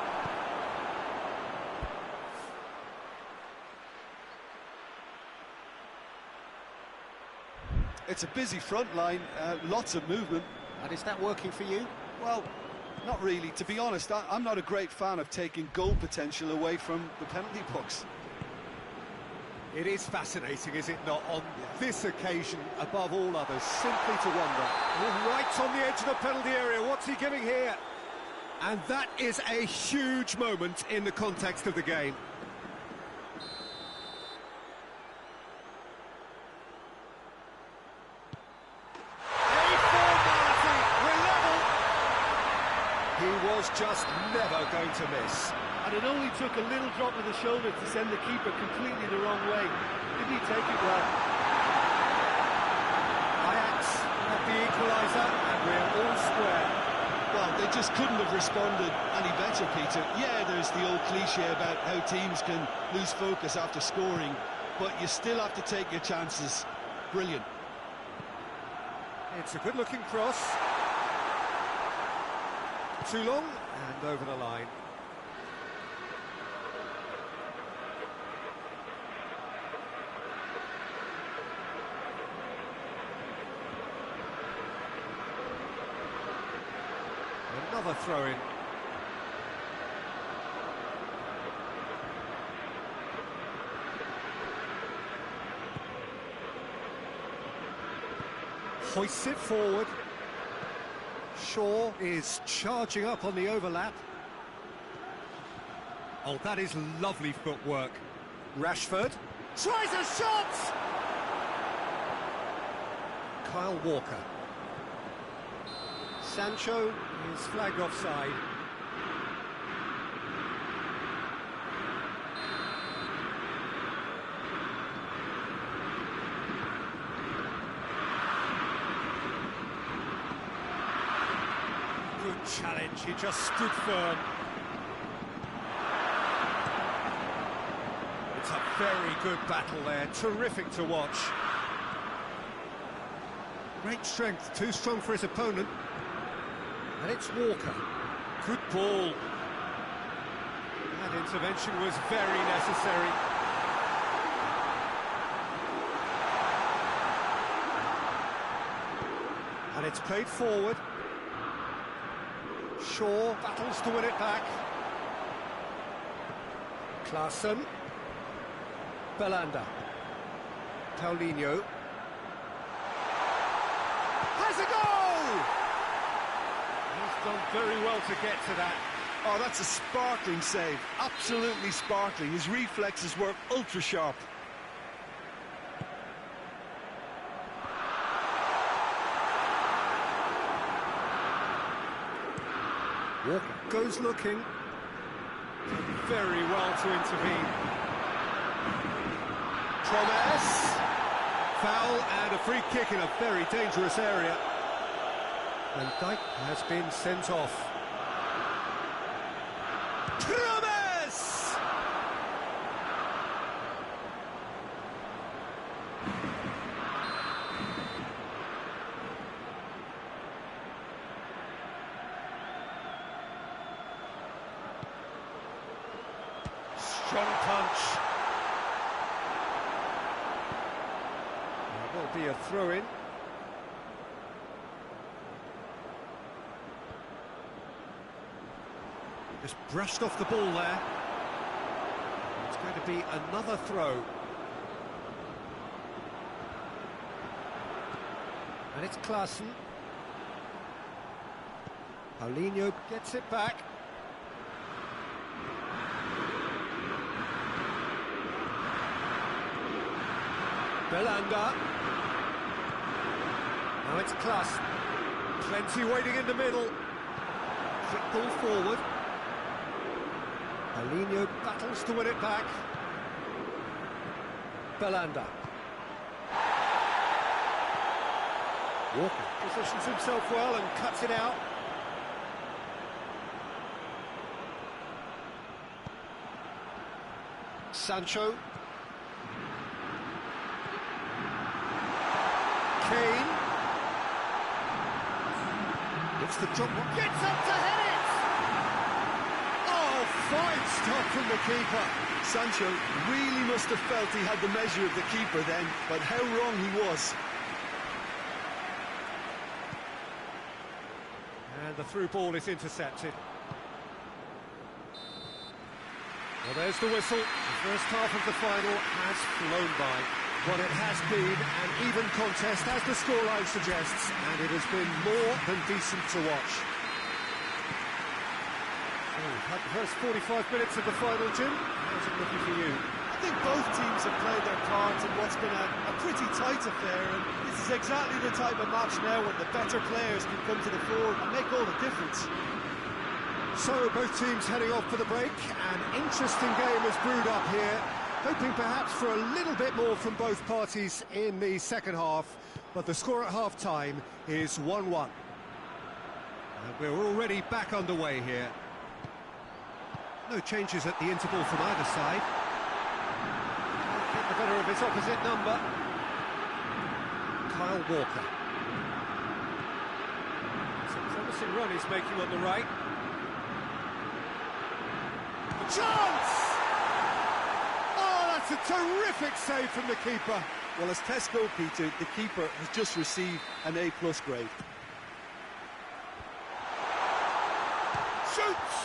It's a busy front line, lots of movement. And is that working for you? Well, not really. To be honest, I'm not a great fan of taking goal potential away from the penalty box. It is fascinating, is it not, on this occasion, above all others, simply to wonder. Right on the edge of the penalty area, what's he giving here? And that is a huge moment in the context of the game. He was just never going to miss. And it only took a little drop of the shoulder to send the keeper completely the wrong way. Didn't he take it well? Ajax have the equaliser, and we're all square. Well, they just couldn't have responded any better, Peter. Yeah, there's the old cliche about how teams can lose focus after scoring, but you still have to take your chances. Brilliant. It's a good-looking cross. Too long, and over the line. Another throw-in. Hoists it forward. Shaw is charging up on the overlap. Oh, that is lovely footwork. Rashford tries a shot! Kyle Walker. Sancho is flagged offside. Good challenge, he just stood firm. It's a very good battle there, terrific to watch. Great strength, too strong for his opponent. And it's Walker. Good ball. That intervention was very necessary. And it's played forward. Shaw battles to win it back. Klaassen. Belanda. Paulinho. Has a goal! He's done very well to get to that. Oh, that's a sparkling save. Absolutely sparkling. His reflexes were ultra sharp. Walker goes looking. Very well to intervene. Promes. Foul and a free kick in a very dangerous area. And Dyke has been sent off. Promes! Strong punch. There will be a throw-in. Just brushed off the ball there. It's going to be another throw. And it's Klaassen. Paulinho gets it back. Belanda. Now it's Klaassen. Plenty waiting in the middle. Quick ball forward. Paulinho battles to win it back. Belanda. Walker positions himself well and cuts it out. Sancho. Kane. Gets the drop. Gets up to head it! Oh, fine stop from the keeper. Sancho really must have felt he had the measure of the keeper then, but how wrong he was. And the through ball is intercepted. Well, there's the whistle. The first half of the final has flown by. Well, it has been an even contest, as the scoreline suggests, and it has been more than decent to watch. So we've had the first 45 minutes of the final, Jim. How's it looking for you? I think both teams have played their cards in what's been a pretty tight affair, and this is exactly the type of match now when the better players can come to the fore and make all the difference. So both teams heading off for the break. An interesting game has brewed up here, hoping perhaps for a little bit more from both parties in the second half, but the score at half-time is 1-1. And we're already back underway here. No changes at the interval from either side. Get the better of his opposite number. Kyle Walker. It's a promising run he's making on the right. A chance! Oh, that's a terrific save from the keeper. Well, as tests go, Peter, the keeper has just received an A+ grade. Shoots!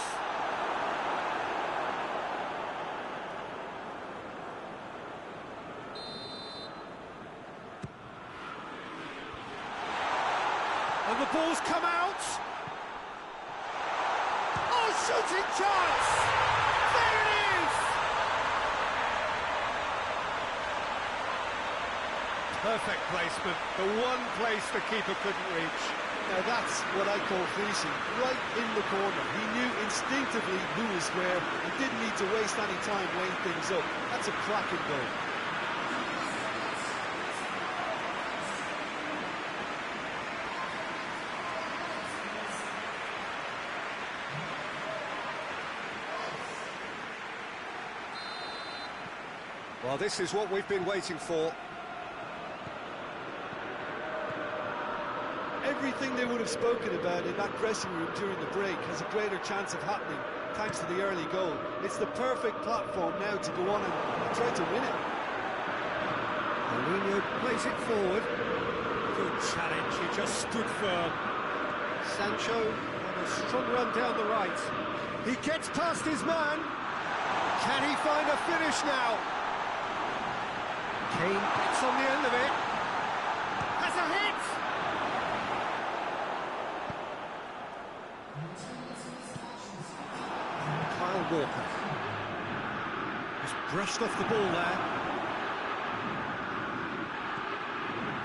And the ball's come out. Oh, shooting chance! There it is! Perfect placement, the one place the keeper couldn't reach. Now that's what I call finishing, right in the corner. He knew instinctively who was where and didn't need to waste any time weighing things up. That's a cracking goal. Well, this is what we've been waiting for. Everything they would have spoken about in that dressing room during the break has a greater chance of happening thanks to the early goal. It's the perfect platform now to go on and try to win it. Paulinho plays it forward. Good challenge, he just stood firm. Sancho on a strong run down the right. He gets past his man. Can he find a finish now? Kane gets on the end of it. Has a hit! Kyle Walker. Just brushed off the ball there.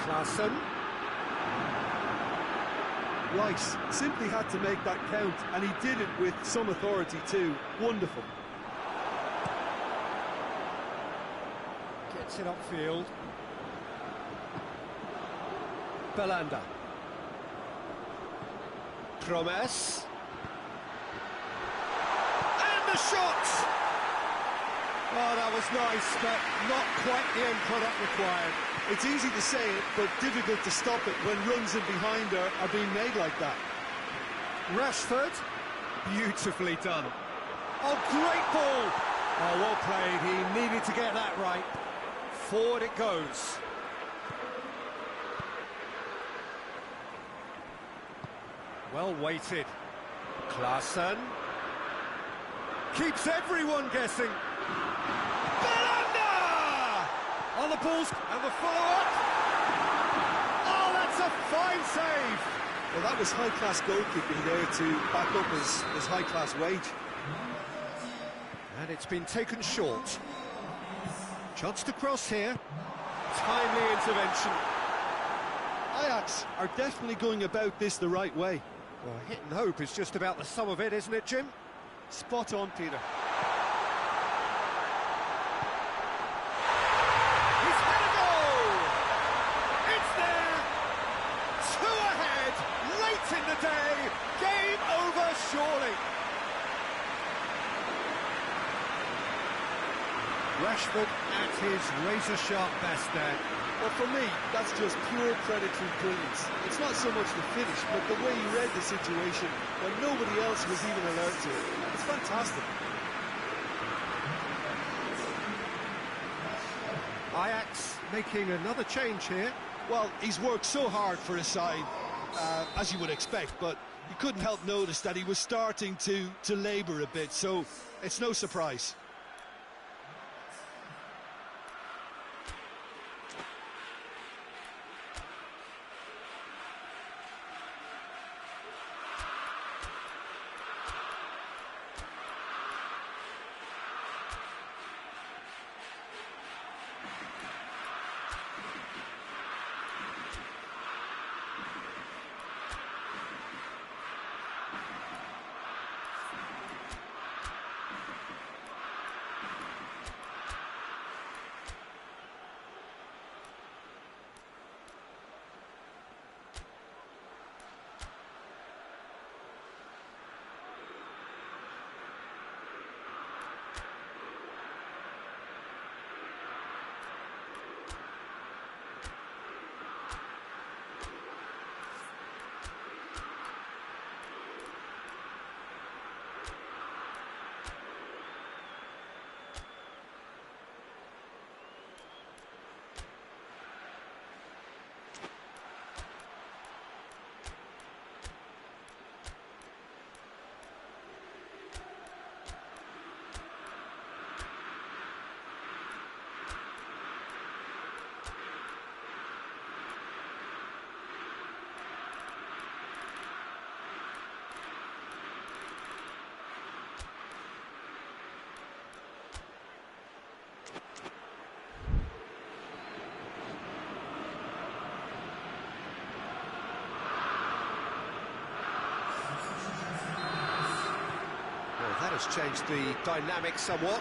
Klaassen. right. Simply had to make that count, and he did it with some authority too. Wonderful. Gets it upfield. Belanda. Promes. And the shot! Oh, that was nice, but not quite the end product required. It's easy to say it, but difficult to stop it when runs in behind are being made like that. Rashford, beautifully done. Oh, great ball! Oh, well played, he needed to get that right. Forward it goes. Well weighted. Klaassen. Keeps everyone guessing. Belanda! On the balls, and the follow-up. Oh, that's a fine save! Well, that was high-class goalkeeping there to back up his high-class wage. And it's been taken short. Chance to cross here. Timely intervention. Ajax are definitely going about this the right way. Well, hit and hope is just about the sum of it, isn't it, Jim? Spot on, Peter. He's had a goal! It's there! 2 ahead, late in the day. Game over, surely. Rashford at his razor-sharp best there. Well, for me, that's just pure predatory brilliance. It's not so much the finish, but the way he read the situation when nobody else was even alert to it. It's fantastic. Ajax making another change here. Well, he's worked so hard for his side, as you would expect, but you couldn't help notice that he was starting to labour a bit, so it's no surprise. That has changed the dynamic somewhat.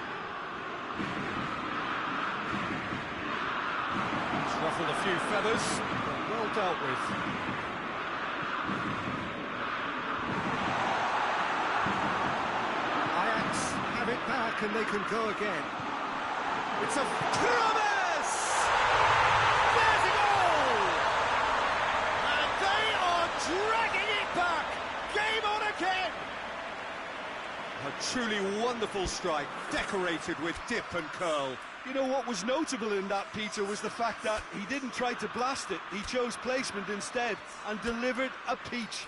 It's ruffled a few feathers, but well dealt with. Ajax have it back and they can go again. It's a promise! There's a goal! And they are dragging it back! Game on again! A truly wonderful strike, decorated with dip and curl. You know what was notable in that, Peter, was the fact that he didn't try to blast it. He chose placement instead and delivered a peach.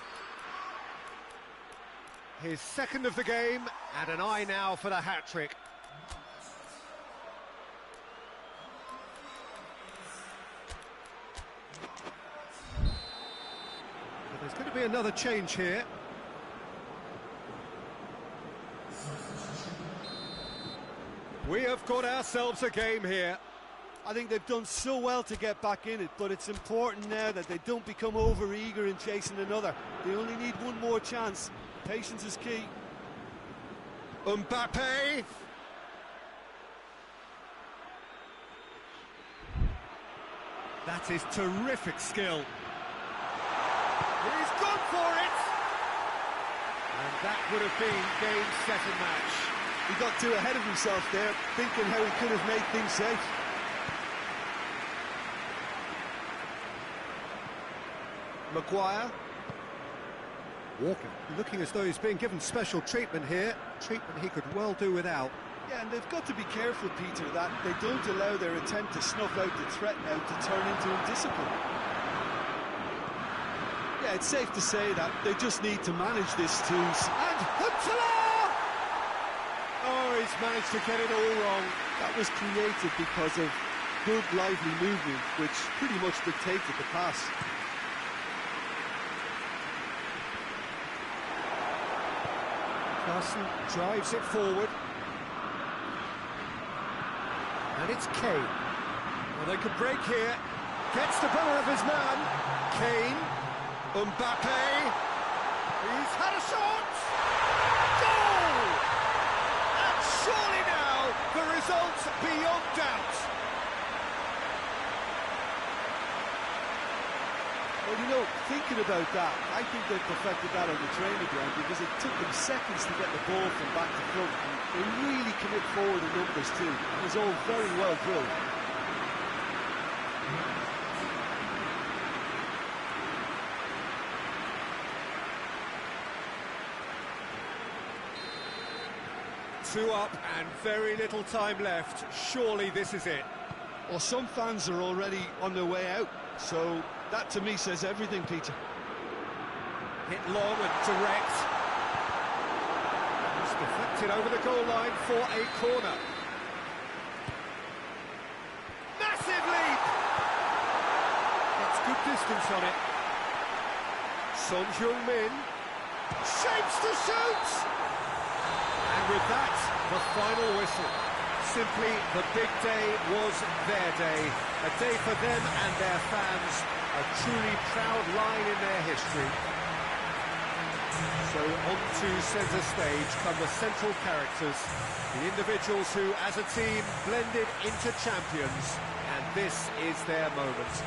His second of the game, and an eye now for the hat-trick. There's going to be another change here. We have got ourselves a game here. I think they've done so well to get back in it, but it's important now that they don't become over-eager in chasing another. They only need one more chance. Patience is key. Mbappe. That is terrific skill. He's gone for it! And that would have been game, set and match. He got too ahead of himself there, thinking how he could have made things safe. Maguire. Walker looking as though he's being given special treatment here. Treatment he could well do without. Yeah, and they've got to be careful, Peter, that they don't allow their attempt to snuff out the threat now to turn into indiscipline. Yeah, it's safe to say that they just need to manage this too. And Huntelaar! Oh, he's managed to get it all wrong. That was created because of good, lively movement, which pretty much dictated the pass. Carson drives it forward. And it's Kane. Well, they could break here. Gets the better of his man. Kane. Mbappe. He's had a shot. Goal! And surely now the result's beyond doubt. Well, you know, thinking about that, I think they perfected that on the training ground because it took them seconds to get the ball from back to front. And they really commit forward in numbers too. It was all very well drilled. Two up and very little time left. Surely this is it. Well, some fans are already on their way out, so that to me says everything, Peter. Hit long and direct. It's deflected over the goal line for a corner. Massive leap! Gets good distance on it. Son Heung-min shapes to shoot! And with that, the final whistle. Simply, the big day was their day. A day for them and their fans. A truly proud line in their history. So on to centre stage come the central characters, the individuals who, as a team, blended into champions, and this is their moment.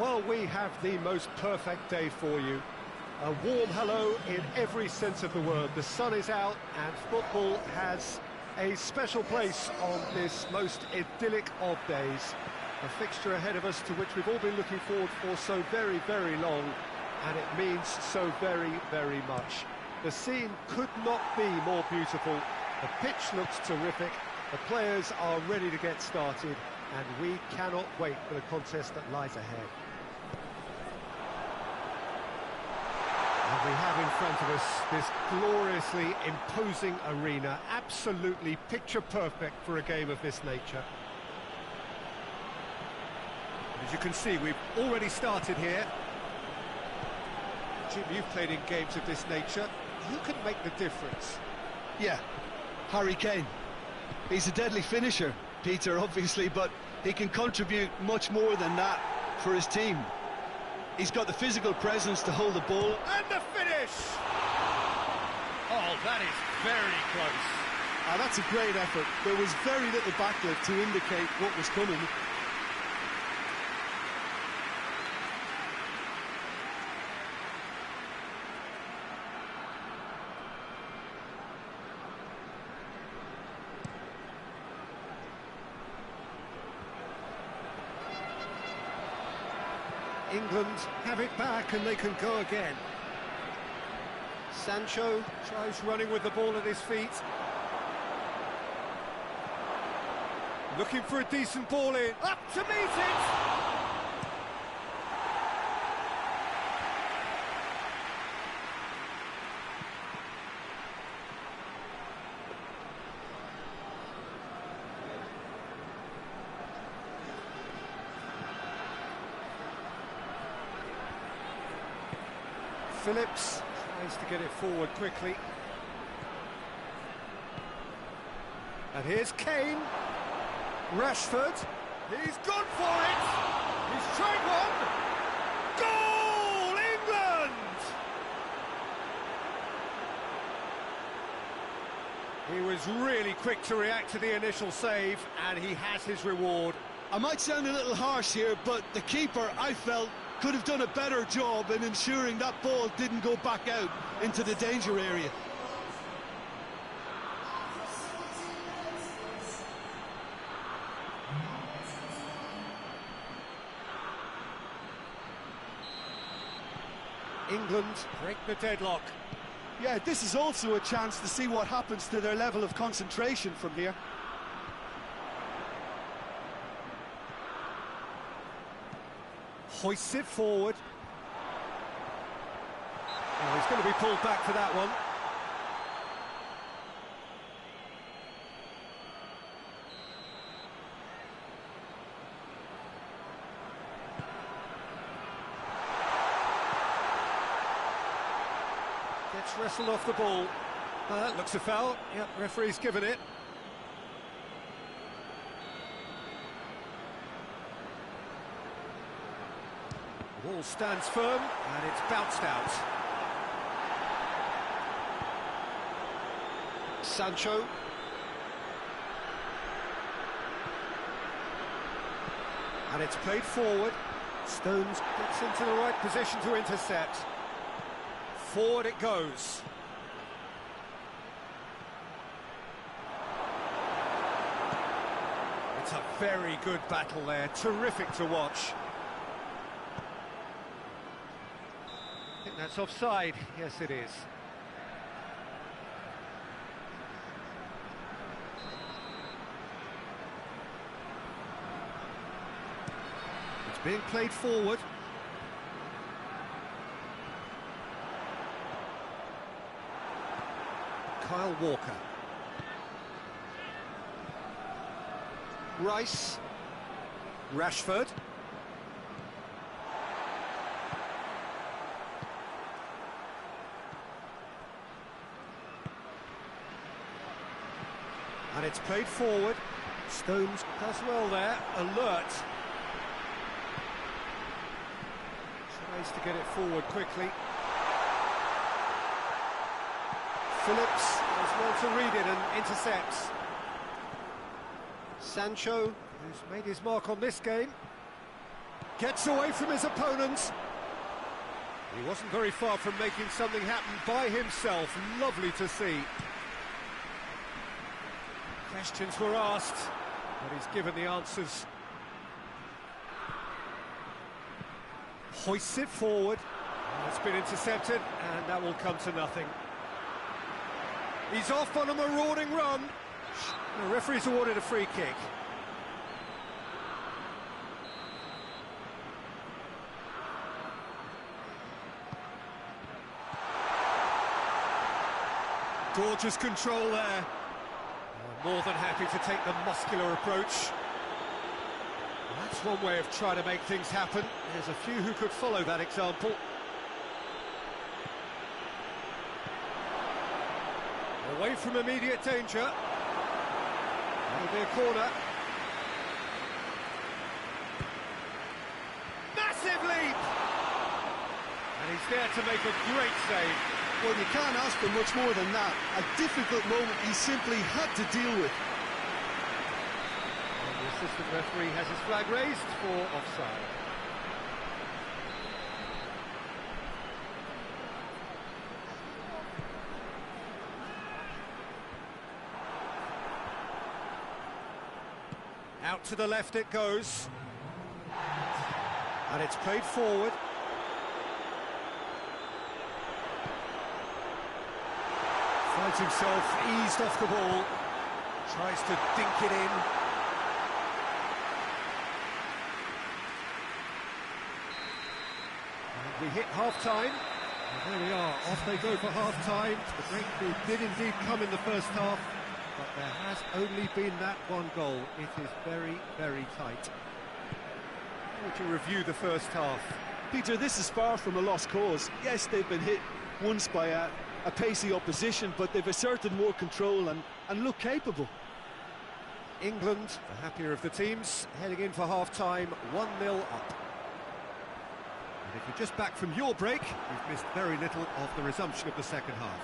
Well, we have the most perfect day for you. A warm hello in every sense of the word. The sun is out and football has a special place on this most idyllic of days. A fixture ahead of us to which we've all been looking forward for so very, very long, and it means so very, very much. The scene could not be more beautiful. The pitch looks terrific. The players are ready to get started, and we cannot wait for the contest that lies ahead. And we have in front of us this gloriously imposing arena, absolutely picture perfect for a game of this nature. As you can see, we've already started here. Jim, you've played in games of this nature. Who can make the difference? Yeah, Harry Kane. He's a deadly finisher, Peter, obviously, but he can contribute much more than that for his team. He's got the physical presence to hold the ball. And the finish! Oh, that is very close. That's a great effort. There was very little backlift to indicate what was coming. England have it back and they can go again. Sancho tries running with the ball at his feet. Looking for a decent ball in. Up to meet it! Phillips tries to get it forward quickly. And here's Kane. Rashford. He's gone for it. He's tried one. Goal, England! He was really quick to react to the initial save, and he has his reward. I might sound a little harsh here, but the keeper, I felt, could have done a better job in ensuring that ball didn't go back out into the danger area. England break the deadlock. Yeah, this is also a chance to see what happens to their level of concentration from here. Hoists it forward. Oh, he's going to be pulled back for that one. Gets wrestled off the ball. That looks a foul. Yep, referee's given it. The ball stands firm, and it's bounced out. Sancho. And it's played forward. Stones gets into the right position to intercept. Forward it goes. It's a very good battle there. Terrific to watch. I think that's offside. Yes, it is. It's being played forward. Kyle Walker. Rice. Rashford. And it's played forward. Stones does well there. Alert. Tries to get it forward quickly. Phillips does well to read it and intercepts. Sancho, who's made his mark on this game. Gets away from his opponents. He wasn't very far from making something happen by himself. Lovely to see. Questions were asked, but he's given the answers. Hoists it forward. It's been intercepted, and that will come to nothing. He's off on a marauding run. The referee's awarded a free kick. Gorgeous control there. More than happy to take the muscular approach. That's one way of trying to make things happen. There's a few who could follow that example. Away from immediate danger. That'll be a corner. Massive leap! And he's there to make a great save. Well, you can't ask for much more than that. A difficult moment he simply had to deal with. And the assistant referee has his flag raised for offside. Out to the left it goes. And it's played forward. Finds himself eased off the ball. Tries to dink it in. And we hit half-time. And there we are, off they go for half-time. The breakthrough did indeed come in the first half, but there has only been that one goal. It is very, very tight. How would you review the first half? Peter, this is far from a lost cause. Yes, they've been hit once by a pacey opposition, but they've asserted more control and look capable. England, the happier of the teams, heading in for half-time, 1-0 up. And if you're just back from your break, you've missed very little of the resumption of the second half.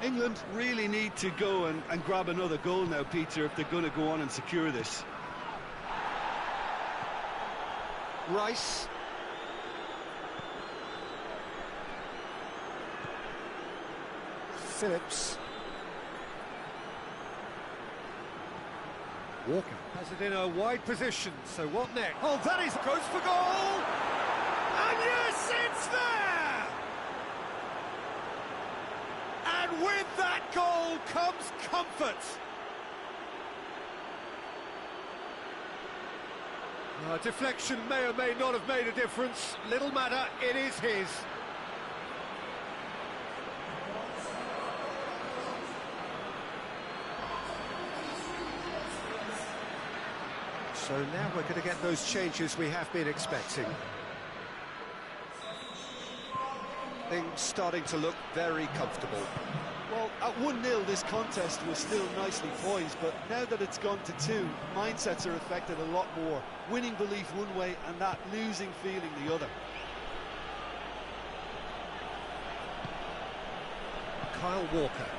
England really need to go and grab another goal now, Peter, if they're going to go on and secure this. Rice. Phillips. Walker has it in a wide position, so what next? Oh, that is goes for goal! And yes, it's there! And with that goal comes comfort. Deflection may or may not have made a difference. Little matter, it is his. So now we're going to get those changes we have been expecting. Things starting to look very comfortable. Well, at 1-0 this contest was still nicely poised, but now that it's gone to 2, mindsets are affected a lot more. Winning belief one way and that losing feeling the other. Kyle Walker.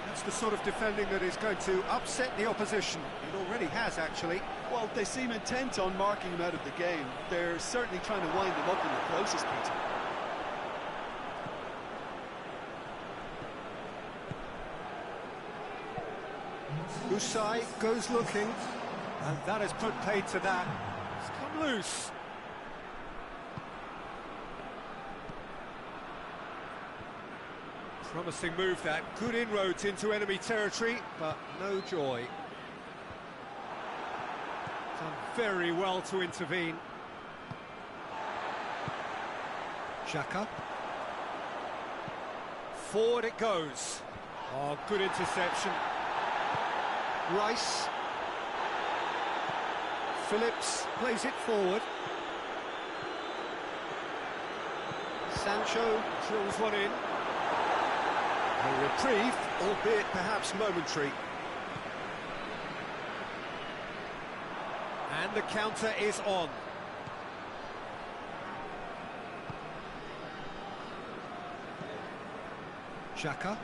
That's the sort of defending that is going to upset the opposition. It already has, actually. Well, they seem intent on marking him out of the game. They're certainly trying to wind him up in the process, Peter. Usai goes looking, and that has put paid to that. It's come loose. Promising move that, good inroads into enemy territory, but no joy. Done very well to intervene. Xhaka. Forward it goes. Oh, good interception. Rice. Phillips plays it forward. Sancho drills one in. A reprieve, albeit perhaps momentary. And the counter is on. Xhaka.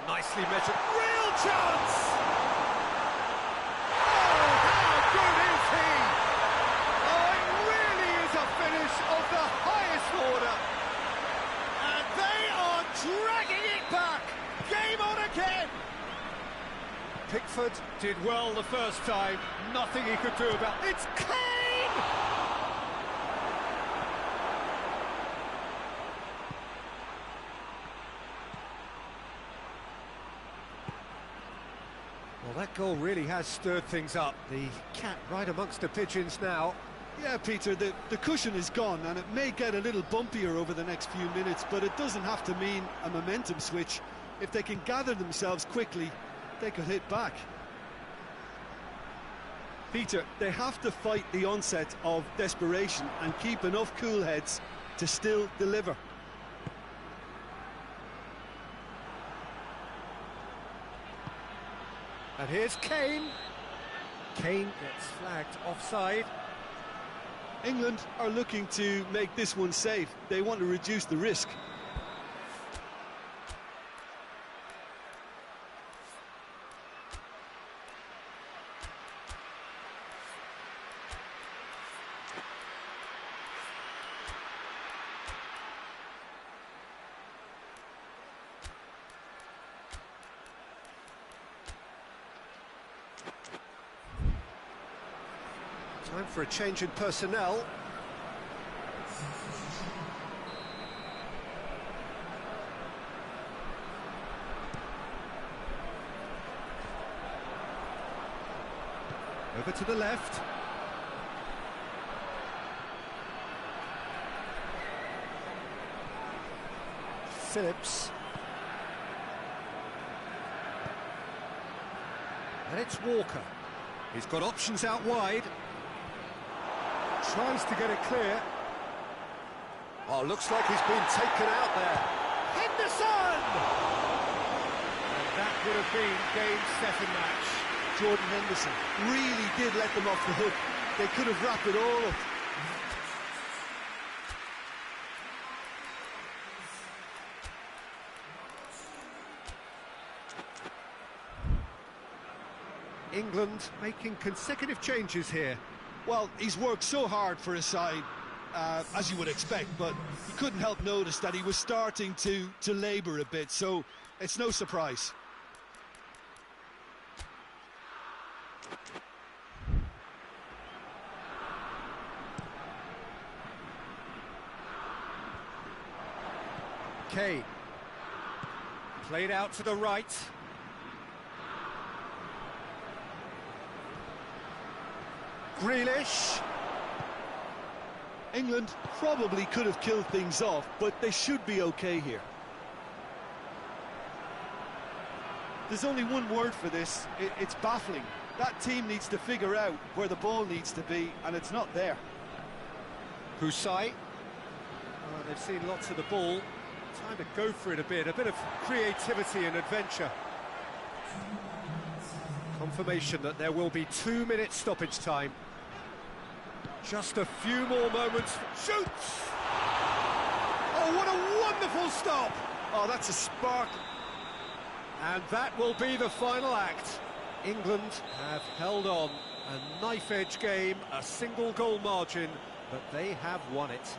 Nicely measured. Real chance! Pickford did well the first time, nothing he could do about it. It's Kane! Well, that goal really has stirred things up. The cat right amongst the pigeons now. Yeah, Peter, the cushion is gone, and it may get a little bumpier over the next few minutes, but it doesn't have to mean a momentum switch. If they can gather themselves quickly, they could hit back. Peter, they have to fight the onset of desperation and keep enough cool heads to still deliver. And here's Kane. Kane gets flagged offside. England are looking to make this one safe. They want to reduce the risk. Time for a change in personnel. Over to the left. Phillips. And it's Walker. He's got options out wide. Tries to get it clear. Oh, looks like he's been taken out there. Henderson! And that would have been game, set and match. Jordan Henderson really did let them off the hook. They could have wrapped it all up. England making consecutive changes here. Well, he's worked so hard for his side, as you would expect, but you couldn't help notice that he was starting to labour a bit, so it's no surprise. Kane. Played out to the right. Grealish. England probably could have killed things off, but they should be okay here. There's only one word for this, it's baffling. That team needs to figure out where the ball needs to be, and it's not there. Husai. They've seen lots of the ball. Time to go for it a bit of creativity and adventure. Confirmation that there will be 2 minutes stoppage time. Just a few more moments. Shoots! Oh, what a wonderful stop! Oh, that's a spark. And that will be the final act. England have held on. A knife-edge game, a single goal margin, but they have won it.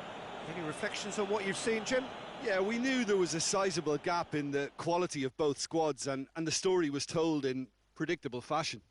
Any reflections on what you've seen, Jim? Yeah, we knew there was a sizable gap in the quality of both squads, and the story was told in predictable fashion.